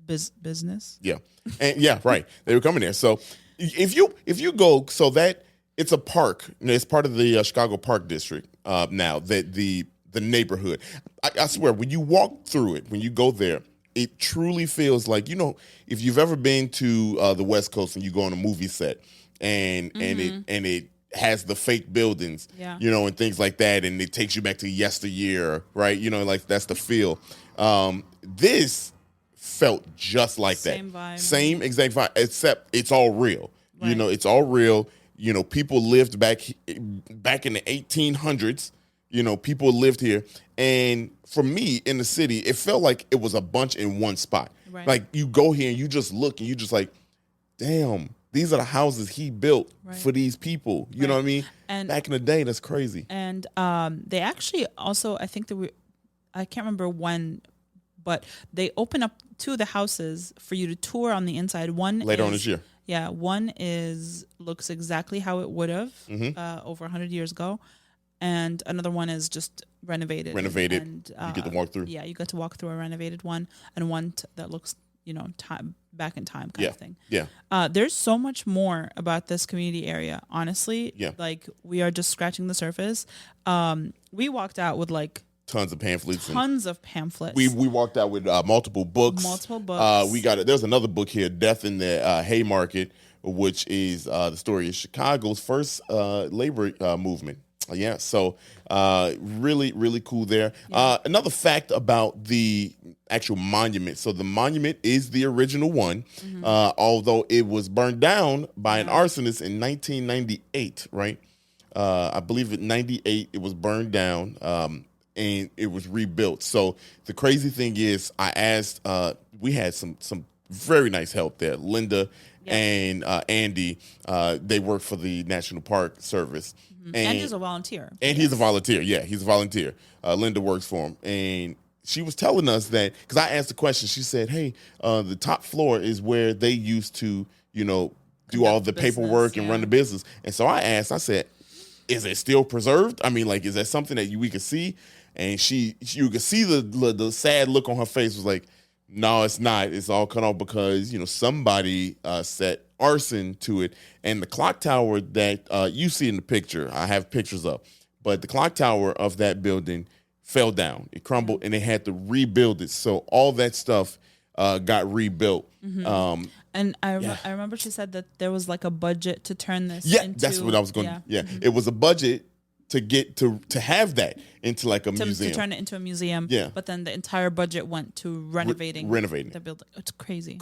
business. Yeah, and right, they were coming there. So if you go, so that it's a park. It's part of the Chicago Park District now. That the neighborhood. I swear, when you walk through it, when you go there, it truly feels like, if you've ever been to the West Coast and you go on a movie set and it has the fake buildings, and things like that, and it takes you back to yesteryear, right? Like that's the feel. This felt just like Same that. Vibe. Same exact vibe, except it's all real. Right. It's all real. People lived back in the 1800s. People lived here. And for me in the city, it felt like it was a bunch in one spot. Right. Like you go here and you just look and you just like, damn, these are the houses he built for these people. You know what I mean? And back in the day, that's crazy. And they actually also, I think I can't remember when, but they open up two of the houses for you to tour on the inside. One later on this year. Yeah, one looks exactly how it would have over 100 years ago, and another one is just renovated. And, you get to walk through. Yeah, you get to walk through a renovated one, and one that looks, back in time kind of thing. Yeah. There's so much more about this community area. Honestly, like we are just scratching the surface. We walked out with like tons of pamphlets. We walked out with multiple books. There's another book here, Death in the Haymarket, which is the story of Chicago's first labor movement. So really, really cool there. Yeah. Another fact about the actual monument. So the monument is the original one, although it was burned down by an arsonist in 1998, right? I believe in 98 it was burned down. And it was rebuilt. So the crazy thing is, I asked. We had some very nice help there. Linda and Andy. They work for the National Park Service. And he's a volunteer. And he's a volunteer. Yeah, he's a volunteer. Linda works for him, and she was telling us that because I asked the question. She said, "Hey, the top floor is where they used to, do all the paperwork and run the business." And so I asked. I said, "Is it still preserved? I mean, like, is that something that we could see?" And you could see the sad look on her face was like, no, it's not. It's all cut off because, somebody set arson to it. And the clock tower that you see in the picture, I have pictures up, but the clock tower of that building fell down. It crumbled and they had to rebuild it. So all that stuff got rebuilt. Mm-hmm. And I remember she said that there was like a budget to turn this into... that's what I was going to... Yeah, it was a budget to get to have that into like a museum. To turn it into a museum. Yeah. But then the entire budget went to renovating the building. It's crazy.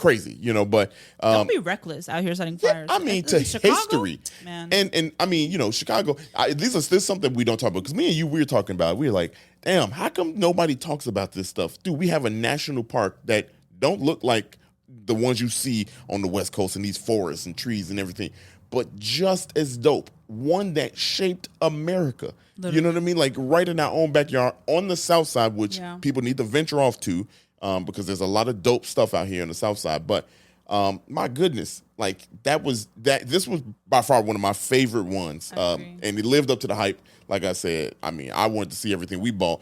But... don't be reckless out here setting fires. I mean, to Chicago, history. Man. And I mean, Chicago, this is something we don't talk about. Because me and you, we were talking about, we were like, damn, how come nobody talks about this stuff? Dude, we have a national park that don't look like the ones you see on the West Coast and these forests and trees and everything, but just as dope. One that shaped America. Literally. You know what I mean? Like right in our own backyard on the South Side, which people need to venture off to because there's a lot of dope stuff out here on the South Side. But my goodness, like this was by far one of my favorite ones. And it lived up to the hype. Like I said, I mean, I wanted to see everything we bought.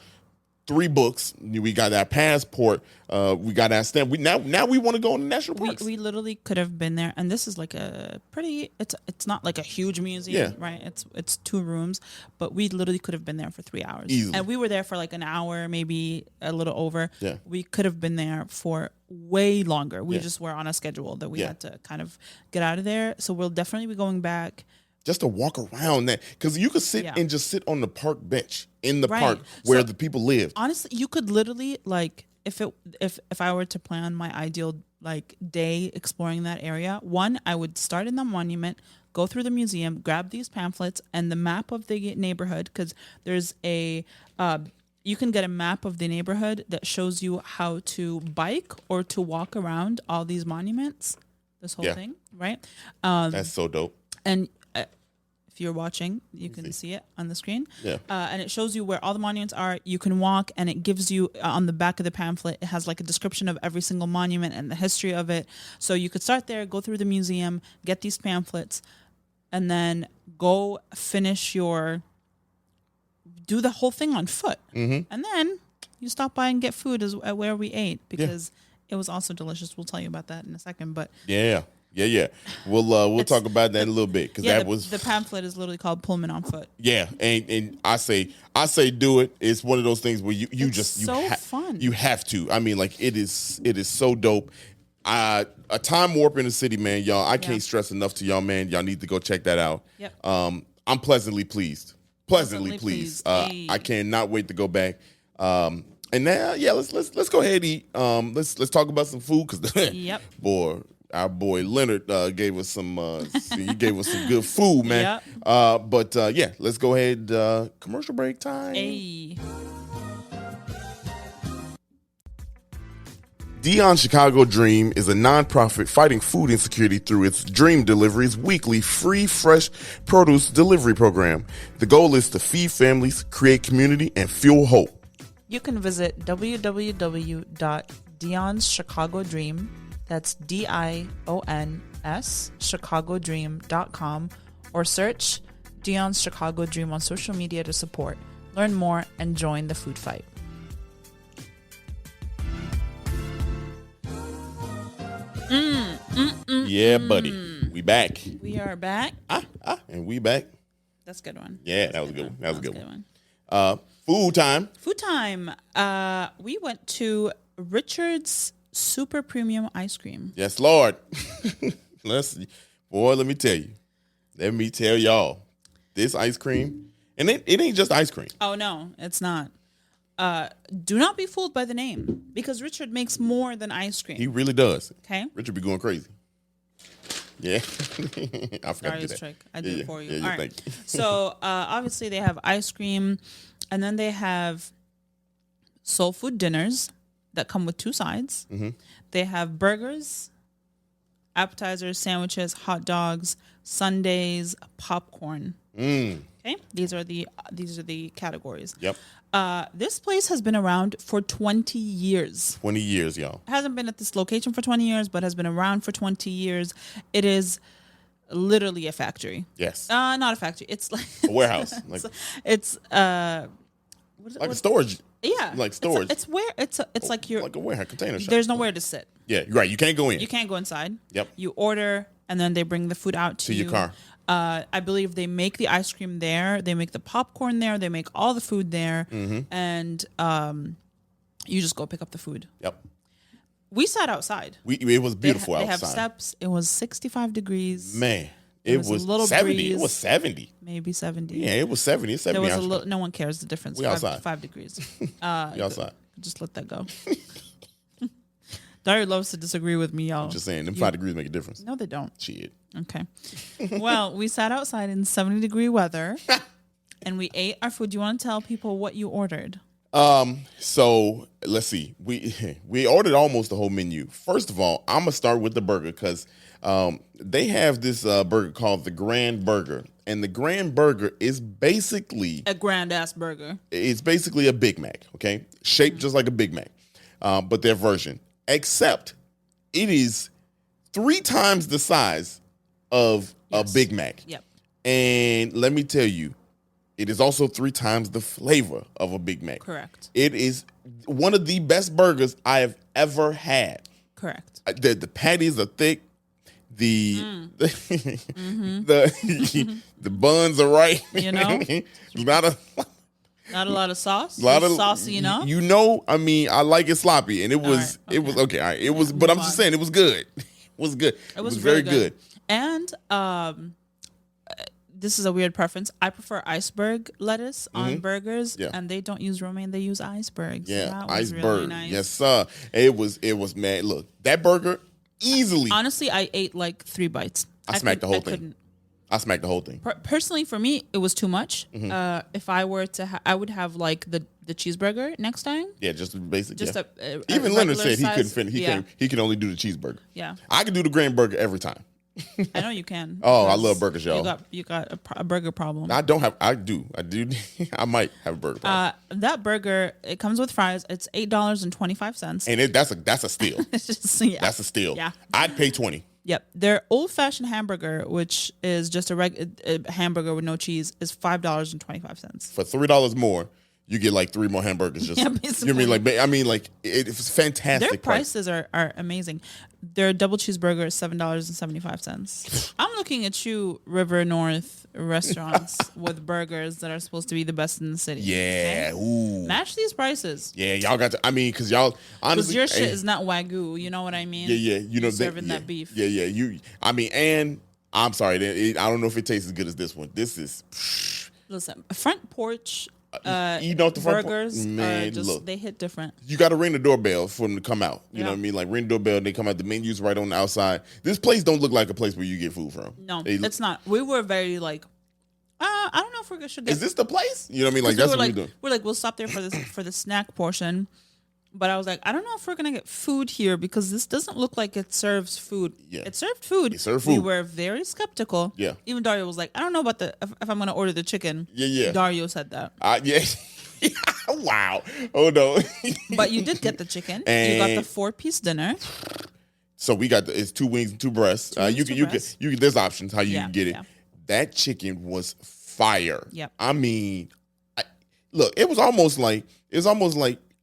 3 books. We got our passport. We got our stamp. Now we want to go in the national parks. We literally could have been there, and this is like a pretty. It's not like a huge museum, right? It's 2 rooms, but we literally could have been there for 3 hours. Easily. And we were there for like an hour, maybe a little over. Yeah. We could have been there for way longer. We just were on a schedule that we had to kind of get out of there. So we'll definitely be going back. Just to walk around that, because you could sit and just sit on the park bench in the park where the people live. Honestly, you could literally like if I were to plan my ideal like day exploring that area, one, I would start in the monument, go through the museum, grab these pamphlets and the map of the neighborhood, because there's a you can get a map of the neighborhood that shows you how to bike or to walk around all these monuments. This whole thing, right? That's so dope. And if you're watching, you can see it on the screen. Yeah. And it shows you where all the monuments are. You can walk, and it gives you on the back of the pamphlet, it has like a description of every single monument and the history of it. So you could start there, go through the museum, get these pamphlets, and then go do the whole thing on foot. Mm-hmm. And then you stop by and get food at where we ate, because it was also delicious. We'll tell you about that in a second. But yeah. We'll talk about that in a little bit, because that was the pamphlet is literally called Pullman on Foot. Yeah, and I say do it. It's one of those things where fun. You have to. I mean, like it is so dope. A time warp in the city, man, y'all. I can't stress enough to y'all, man. Y'all need to go check that out. Yep. I'm pleasantly pleased. Pleasantly pleased. I cannot wait to go back. And now, let's go ahead and eat. Let's talk about some food, because boy. Our boy Leonard gave us some. He gave us some good food, man. Yep. But let's go ahead. Commercial break time. Hey. Dion's Chicago Dream is a nonprofit fighting food insecurity through its Dream Deliveries weekly free fresh produce delivery program. The goal is to feed families, create community, and fuel hope. You can visit www.dionschicagodream. That's DIONS chicagodream.com, or search Dion's Chicago Dream on social media to support. Learn more and join the food fight. Yeah, buddy. We back. We are back. And we back. That's a good one. Yeah, that was a good one. That was a good one. Food time. Food time. We went to Richard's Super Premium Ice Cream. Yes, Lord. Let me tell you. Let me tell y'all. This ice cream, and it ain't just ice cream. Oh, no, it's not. Do not be fooled by the name, because Richard makes more than ice cream. He really does. Okay. Richard be going crazy. Yeah. I forgot to do that. Trick. I did it for you. Yeah, all right. thank you. So obviously they have ice cream, and then they have soul food dinners that come with 2 sides. Mm-hmm. They have burgers, appetizers, sandwiches, hot dogs, sundaes, popcorn. Okay, these are the categories. Yep. This place has been around for 20 years. 20 years, y'all. It hasn't been at this location for 20 years, but has been around for 20 years. It is literally a factory. Yes. Not a factory. It's like a warehouse. It's a storage. Yeah, like storage. It's like you're like a warehouse container shop. There's nowhere to sit. Yeah, you're right. You can't go in. You can't go inside. Yep. You order, and then they bring the food out to you. your car. I believe they make the ice cream there. They make the popcorn there. They make all the food there, and you just go pick up the food. Yep. We sat outside. It was beautiful outside. They have steps. It was 65 degrees. Man. It was a little 70. Breeze, it was 70. Maybe 70. Yeah, it was 70. It's 70. There was no one cares the difference. We outside. 5 degrees. We outside. Just let that go. Dario loves to disagree with me, y'all. I'm just saying, them 5 degrees make a difference. No, they don't. Shit. Okay. Well, we sat outside in 70-degree weather, and we ate our food. Do you want to tell people what you ordered? So let's see. We ordered almost the whole menu. First of all, I'm gonna start with the burger, because they have this burger called the Grand Burger, and the Grand Burger is basically a grand ass burger. It's basically a Big Mac, okay, shaped just like a Big Mac, but their version, except it is 3 times the size of a Big Mac. Yep. And let me tell you, it is also 3 times the flavor of a Big Mac. Correct. It is one of the best burgers I have ever had. Correct. The patties are thick. The the buns are right. You know, not a lot of sauce. Saucy enough. You know, I mean, I like it sloppy, and it was it was okay. All right, it was, but I'm just saying it was good. It was good. It was very good. And this is a weird preference. I prefer iceberg lettuce on burgers, and they don't use romaine; they use icebergs. Yeah, that was iceberg. Really nice. Yes, sir. It was mad. Look, that burger easily. Honestly, I ate like 3 bites. I smacked the whole thing. I smacked the whole thing. Personally, for me, it was too much. If I were to, I would have like the cheeseburger next time. Yeah, just basic. Just even Leonard said he couldn't finish. He can only do the cheeseburger. Yeah, I can do the grand burger every time. I know you can. Oh, I love burgers, y'all. You got a burger problem. I don't have. I do. I might have a burger problem. That burger, it comes with fries. It's $8.25, and that's a steal. It's just, that's a steal. Yeah, I'd pay $20. Yep, their old-fashioned hamburger, which is just a hamburger with no cheese, is $5.25. For $3 more, you get like 3 more hamburgers. Just basically. You know what I mean? Like it's fantastic. Their prices are amazing. Their double cheeseburger is $7.75. I'm looking at you, River North restaurants with burgers that are supposed to be the best in the city. Yeah, okay? Ooh. Match these prices. Yeah, y'all got to. I mean, because y'all honestly, your shit is not Wagyu. You know what I mean? Yeah. You know, serving that beef. Yeah. I mean, and I'm sorry, I don't know if it tastes as good as this one. This is. Listen, front porch. Eating off the front burgers, man, look, they hit different. You got to ring the doorbell for them to come out. You know what I mean? Like ring the doorbell, they come out. The menu's right on the outside. This place don't look like a place where you get food from. No, it's not. We were very like, I don't know if we should. Is this the place? You know what I mean? Like that's what we're doing. We're like, we'll stop there for the snack portion. But I was like, I don't know if we're gonna get food here because this doesn't look like it serves food. Yeah. It served food. We were very skeptical. Yeah. Even Dario was like, I don't know about if I'm gonna order the chicken. Yeah. Dario said that. Yeah. Wow. Oh no. But you did get the chicken. And you got the 4-piece dinner. So we got it's 2 wings and 2 breasts. You can. There's options how you can get it. Yeah. That chicken was fire. Yep. I mean, look, it was almost like.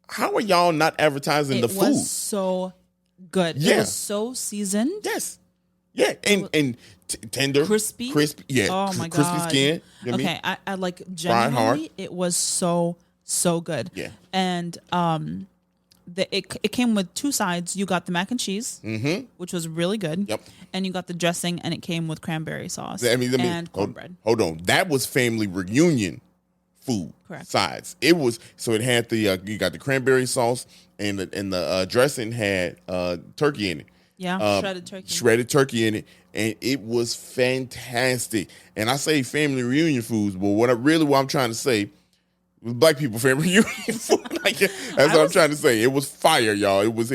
How are y'all not advertising the food? It was so good. Yeah. It was so seasoned. Yes. Yeah. And tender. Crispy. Yeah. Oh, my God. Crispy skin. You know okay. I like genuinely, it was so good. Yeah. And it came with 2 sides. You got the mac and cheese, which was really good. Yep. And you got the dressing, and it came with cranberry sauce and cornbread. Hold on. That was family reunion food. Correct. Sides. It was so it had the you got the cranberry sauce and the dressing had turkey in it. Yeah, shredded turkey in it, and it was fantastic. And I say family reunion foods, but what I'm trying to say was black people family reunion food. That's what I'm trying to say. It was fire, y'all. It was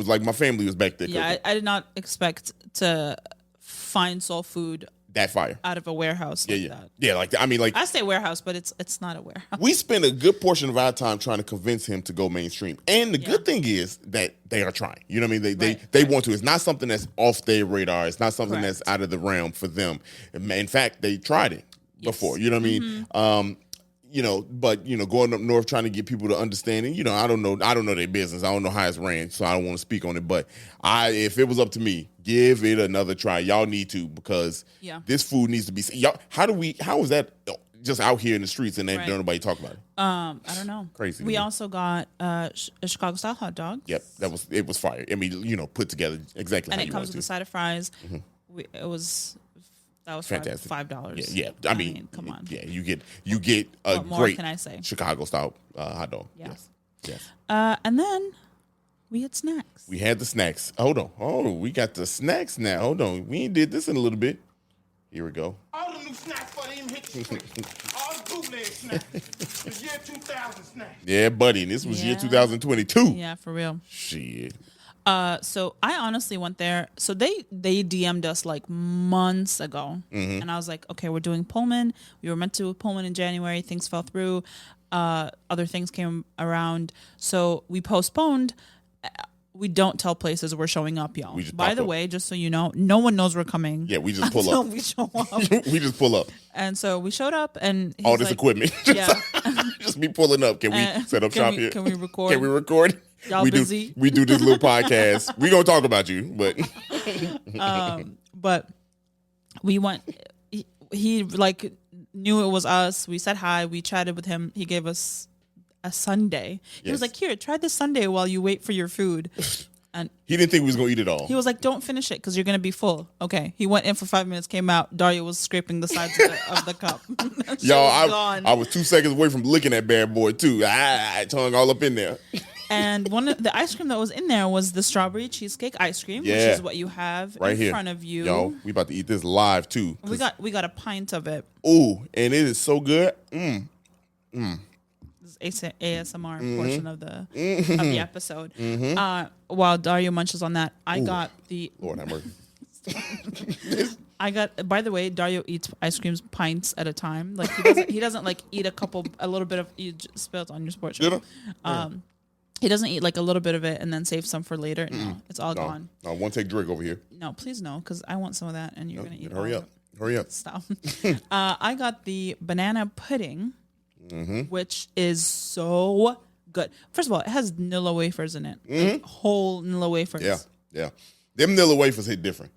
like my family was back there. Yeah, I did not expect to find soul food that fire out of a warehouse. That. Yeah. Like I say warehouse, but it's not a warehouse. We spend a good portion of our time trying to convince him to go mainstream, and the good thing is that they are trying. You know what I mean? They want to. It's not something that's off their radar. It's not something that's out of the realm for them. In fact, they tried it before. You know what I mean? But going up north trying to get people to understand it. I don't know their business. I don't know how it's ran, so I don't want to speak on it. But if it was up to me, give it another try. Y'all need to because this food needs to be. Y'all, how is that just out here in the streets and don't nobody talk about it? I don't know. Crazy. We also got a Chicago style hot dog. Yep, it was fire. I mean, put together exactly. And how you it comes want with a side of fries. That was fantastic. $5. Yeah. I mean, come on. Yeah, you get a what more great can I say? Chicago style hot dog. Yeah. Yes. And then we had snacks. We had the snacks. Hold on. Oh, we got the snacks now. Hold on. We ain't did this in a little bit. Here we go. All the new snacks for them hit the street. All the bootleg snacks. The year 2000 snacks. Yeah, buddy. And this was year 2022. Yeah, for real. Shit. So I honestly went there. So they DM'd us like months ago, and I was like, okay, we're doing Pullman. We were meant to do Pullman in January. Things fell through. Other things came around, so we postponed. we don't tell places we're showing up, y'all. We just By the way, just so you know, no one knows we're coming. Yeah, we just pull up. We show up. We just pull up. And so we showed up, and all this equipment. Yeah. Just be pulling up. Can we set up shop here? Can we record? Can we record? Y'all busy? We do this little podcast. We gonna talk about you, but but we went. He like knew it was us. We said hi. We chatted with him. He gave us a sundae. He was like, "Here, try this sundae while you wait for your food." And he didn't think we was gonna eat it all. He was like, "Don't finish it because you're gonna be full." Okay. He went in for 5 minutes, came out. Dario was scraping the sides of the cup. Y'all, I was 2 seconds away from licking that bad boy too. I tongue all up in there. And one of the ice cream that was in there was the strawberry cheesecake ice cream, which is what you have right in front of you. Yo, we about to eat this live too. We got a pint of it. Ooh, and it is so good. This is ASMR portion of the episode. While Dario munches on that, I got the Lord have mercy. I got. By the way, Dario eats ice creams pints at a time. Like he doesn't like eat a little bit of. You spilled on your sports shirt. He doesn't eat like a little bit of it and then save some for later. No, it's all gone. No, one take drink over here. No, please no, because I want some of that and you're gonna eat. Hurry up. Stop. I got the banana pudding, which is so good. First of all, it has Nilla wafers in it, like whole Nilla wafers. Yeah. Them Nilla wafers hit different.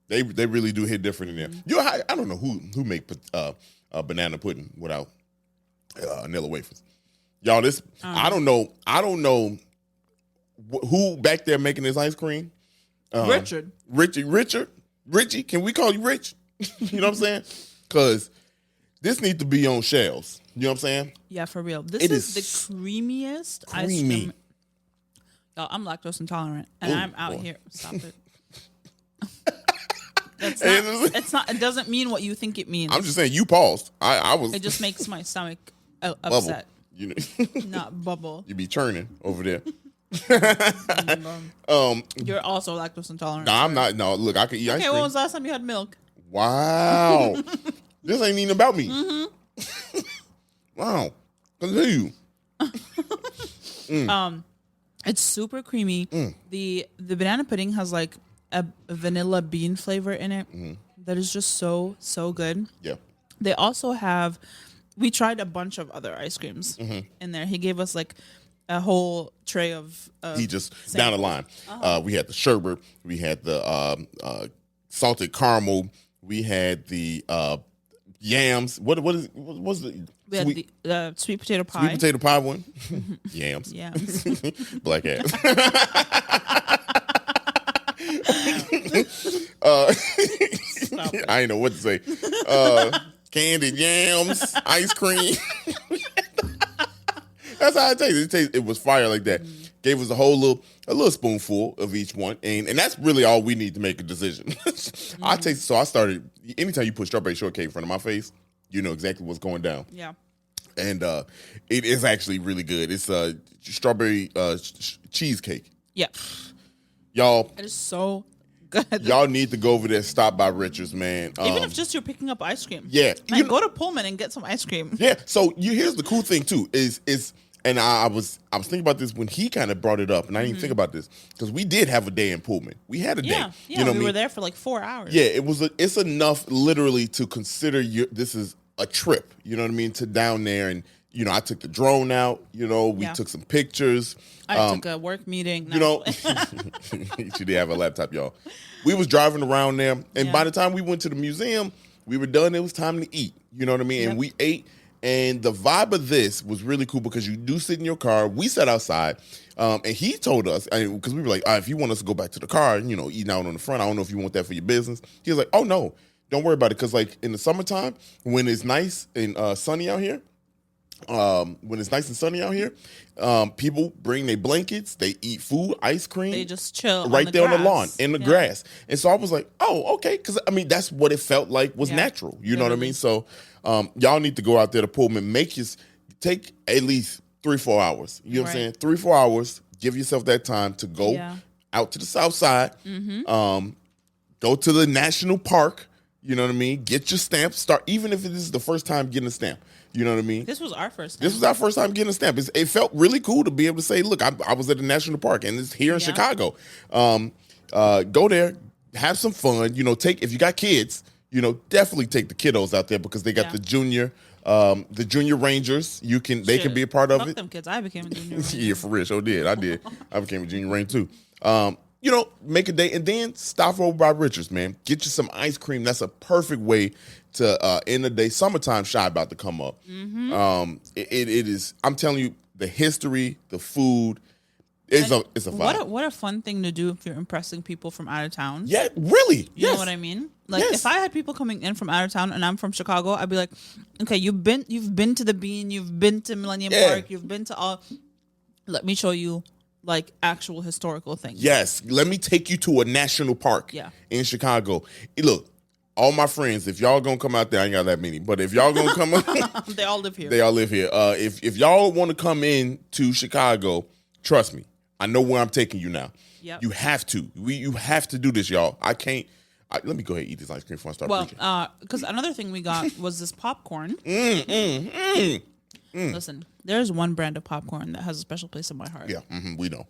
They really do hit different in there. I don't know who make banana pudding without Nilla wafers. Y'all, this I don't know who back there making this ice cream. Richie. Can we call you Rich? You know what I'm saying? Because this needs to be on shelves. You know what I'm saying? Yeah, for real. This is the creamiest ice cream. Y'all, I'm lactose intolerant, and I'm out here. Stop it. It's not. It doesn't mean what you think it means. I'm just saying you paused. I was. It just makes my stomach upset. Bubble. You know, not bubble. You be churning over there. You're also lactose intolerant. No, I'm not. No, look, I can eat ice cream. Okay, when was the last time you had milk? Wow, this ain't even about me. Wow, continue. It's super creamy. The banana pudding has like a vanilla bean flavor in it that is just so good. Yeah. They also have. We tried a bunch of other ice creams in there. He gave us like a whole tray of. He just samples. Down the line. We had the sherbet. We had the salted caramel. We had the yams. What was the? We had the sweet potato pie. Sweet potato pie one. Yams. Black ass. I ain't know what to say. Candied yams, ice cream. That's how it tastes. It was fire like that. Gave us a little spoonful of each one, and that's really all we need to make a decision. I started. Anytime you put strawberry shortcake in front of my face, you know exactly what's going down. Yeah, and it is actually really good. It's strawberry cheesecake. Yeah, y'all. It is so good. Y'all need to go over there, stop by Richard's, man. Even if just you're picking up ice cream. Yeah. Go to Pullman and get some ice cream. Yeah. So here's the cool thing too, is and I was thinking about this when he kind of brought it up, and I didn't even think about this because we did have a day in Pullman. We had a day. Yeah, you know we were there for like 4 hours. Yeah, it's enough literally to consider this is a trip. You know what I mean? To down there, and I took the drone out. We took some pictures. I took a work meeting. She did have a laptop, y'all. We was driving around there, and by the time we went to the museum, we were done. It was time to eat. You know what I mean? Yep. And we ate. And the vibe of this was really cool because you do sit in your car. We sat outside, and he told us, because we were like, if you want us to go back to the car, eating out on the front, I don't know if you want that for your business. He was like, oh, no, don't worry about it. Because, like, in the summertime, when it's nice and sunny out here, people bring their blankets, they eat food, ice cream. They just chill right there on the lawn, in the grass. And so I was like, oh, okay. Because, that's what it felt like was natural. You know what I mean? So y'all need to go out there to Pullman. Take at least 3-4 hours. You know what I'm saying? 3-4 hours. Give yourself that time to go out to the south side. Go to the national park. You know what I mean? Get your stamp. Start, even if it is the first time getting a stamp. You know what I mean? This was our first time. This was our first time getting a stamp. It felt really cool to be able to say, look, I was at a national park, and it's here in Chicago. Go there, have some fun. You know, if you got kids, you know, definitely take the kiddos out there because they got the junior rangers. They can be a part of Fuck it. them kids. I became a junior ranger. Yeah, for real. Sure did. I did. I became a junior ranger too. You know, make a day and then stop over by Richards, man. Get you some ice cream. That's a perfect way to end the day. Summertime shy about to come up. Mm-hmm. It is. I'm telling you, the history, the food, it's a vibe. What a fun thing to do if you're impressing people from out of town. Yeah, really. You know what I mean? Like if I had people coming in from out of town and I'm from Chicago, I'd be like, okay, you've been to the Bean, you've been to Millennium Park, you've been to all. Let me show you like actual historical things. Yes, let me take you to a national park in Chicago. Look, all my friends, if y'all gonna come out there, I ain't got that many, but if y'all gonna come they all live here. They all live here. If y'all want to come in to Chicago, trust me, I know where I'm taking you now. Yep. You have to. You have to do this, y'all. I can't. Let me go ahead and eat this ice cream before I start preaching. Because another thing we got was this popcorn. Listen, there's one brand of popcorn that has a special place in my heart. Yeah, we know.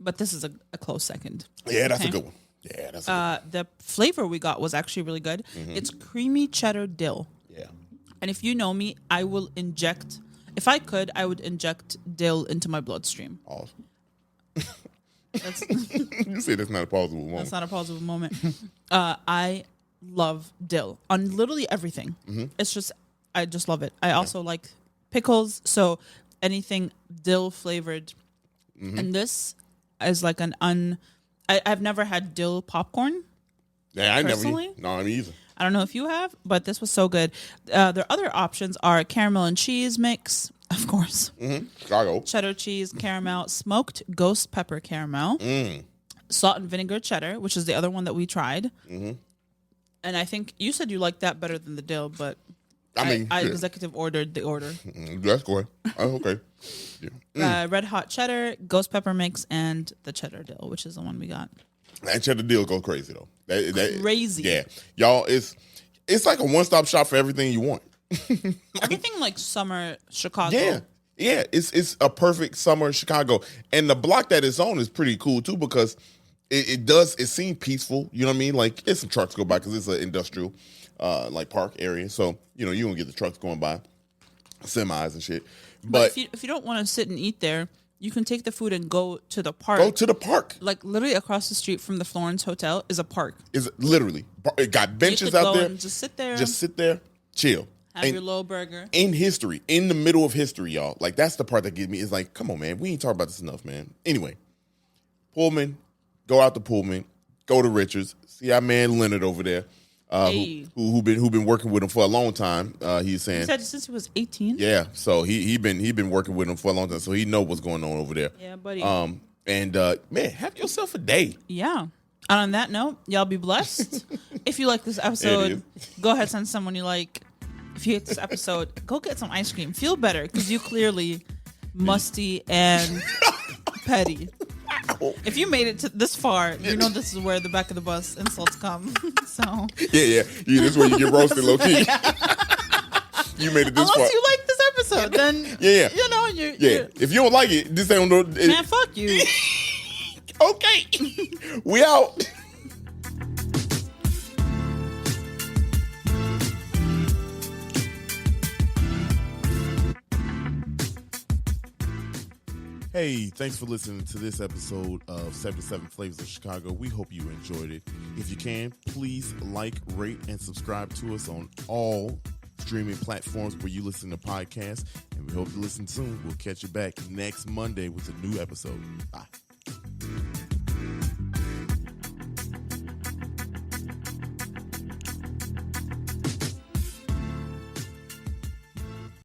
But this is a close second. Yeah, that's a good one. Yeah, that's a good one. The flavor we got was actually really good. Mm-hmm. It's creamy cheddar dill. Yeah. And if you know me, I will inject, if I could, I would inject dill into my bloodstream. Awesome. You say that's not a plausible moment. That's not a plausible moment. I love dill on literally everything. Mm-hmm. I just love it. I also like pickles, so anything dill flavored. Mm-hmm. And this is like I've never had dill popcorn. Yeah, personally. No, me either. I don't know if you have, but this was so good. Their other options are caramel and cheese mix, of course. Mm-hmm. Chicago. Cheddar cheese, caramel, smoked ghost pepper caramel, salt and vinegar cheddar, which is the other one that we tried. Mm-hmm. And I think you said you liked that better than the dill, but I executive ordered the order. That's cool. Okay. Yeah. Red hot cheddar, ghost pepper mix, and the cheddar dill, which is the one we got. That cheddar dill goes crazy though. Crazy. Yeah, y'all. It's like a one-stop shop for everything you want. Everything like summer Chicago. Yeah. It's a perfect summer Chicago, and the block that it's on is pretty cool too because it seems peaceful. You know what I mean? Like it's some trucks go by because it's an industrial like park area, so you know you don't get the trucks going by, semis and shit. But if you don't want to sit and eat there, you can take the food and go to the park. Go to the park. Like literally across the street from the Florence Hotel is a park. Is literally it got benches out there. And just sit there. Just sit there, chill. Have your little burger. In history, in the middle of history, y'all. Like that's the part that gets me. Is like, come on, man. We ain't talking about this enough, man. Anyway, Pullman, go out to Pullman, go to Richards, see our man Leonard over there. Who been working with him for a long time. He's saying he said since he was 18. Yeah, so he been working with him for a long time, so he know what's going on over there. Yeah, buddy. Man, have yourself a day. Yeah. And on that note, y'all be blessed. If you like this episode, go ahead, send someone you like. If you hate this episode, go get some ice cream. Feel better because you clearly musty and petty. If you made it to this far, you know this is where the back of the bus insults come. So yeah, this is where you get roasted, low key. You made it this far. Unless you like this episode, then you know you. If you don't like it, this ain't no. Man, fuck you. Okay, we out. Hey, thanks for listening to this episode of 77 Flavors of Chicago. We hope you enjoyed it. If you can, please like, rate, and subscribe to us on all streaming platforms where you listen to podcasts. And we hope to listen soon. We'll catch you back next Monday with a new episode. Bye.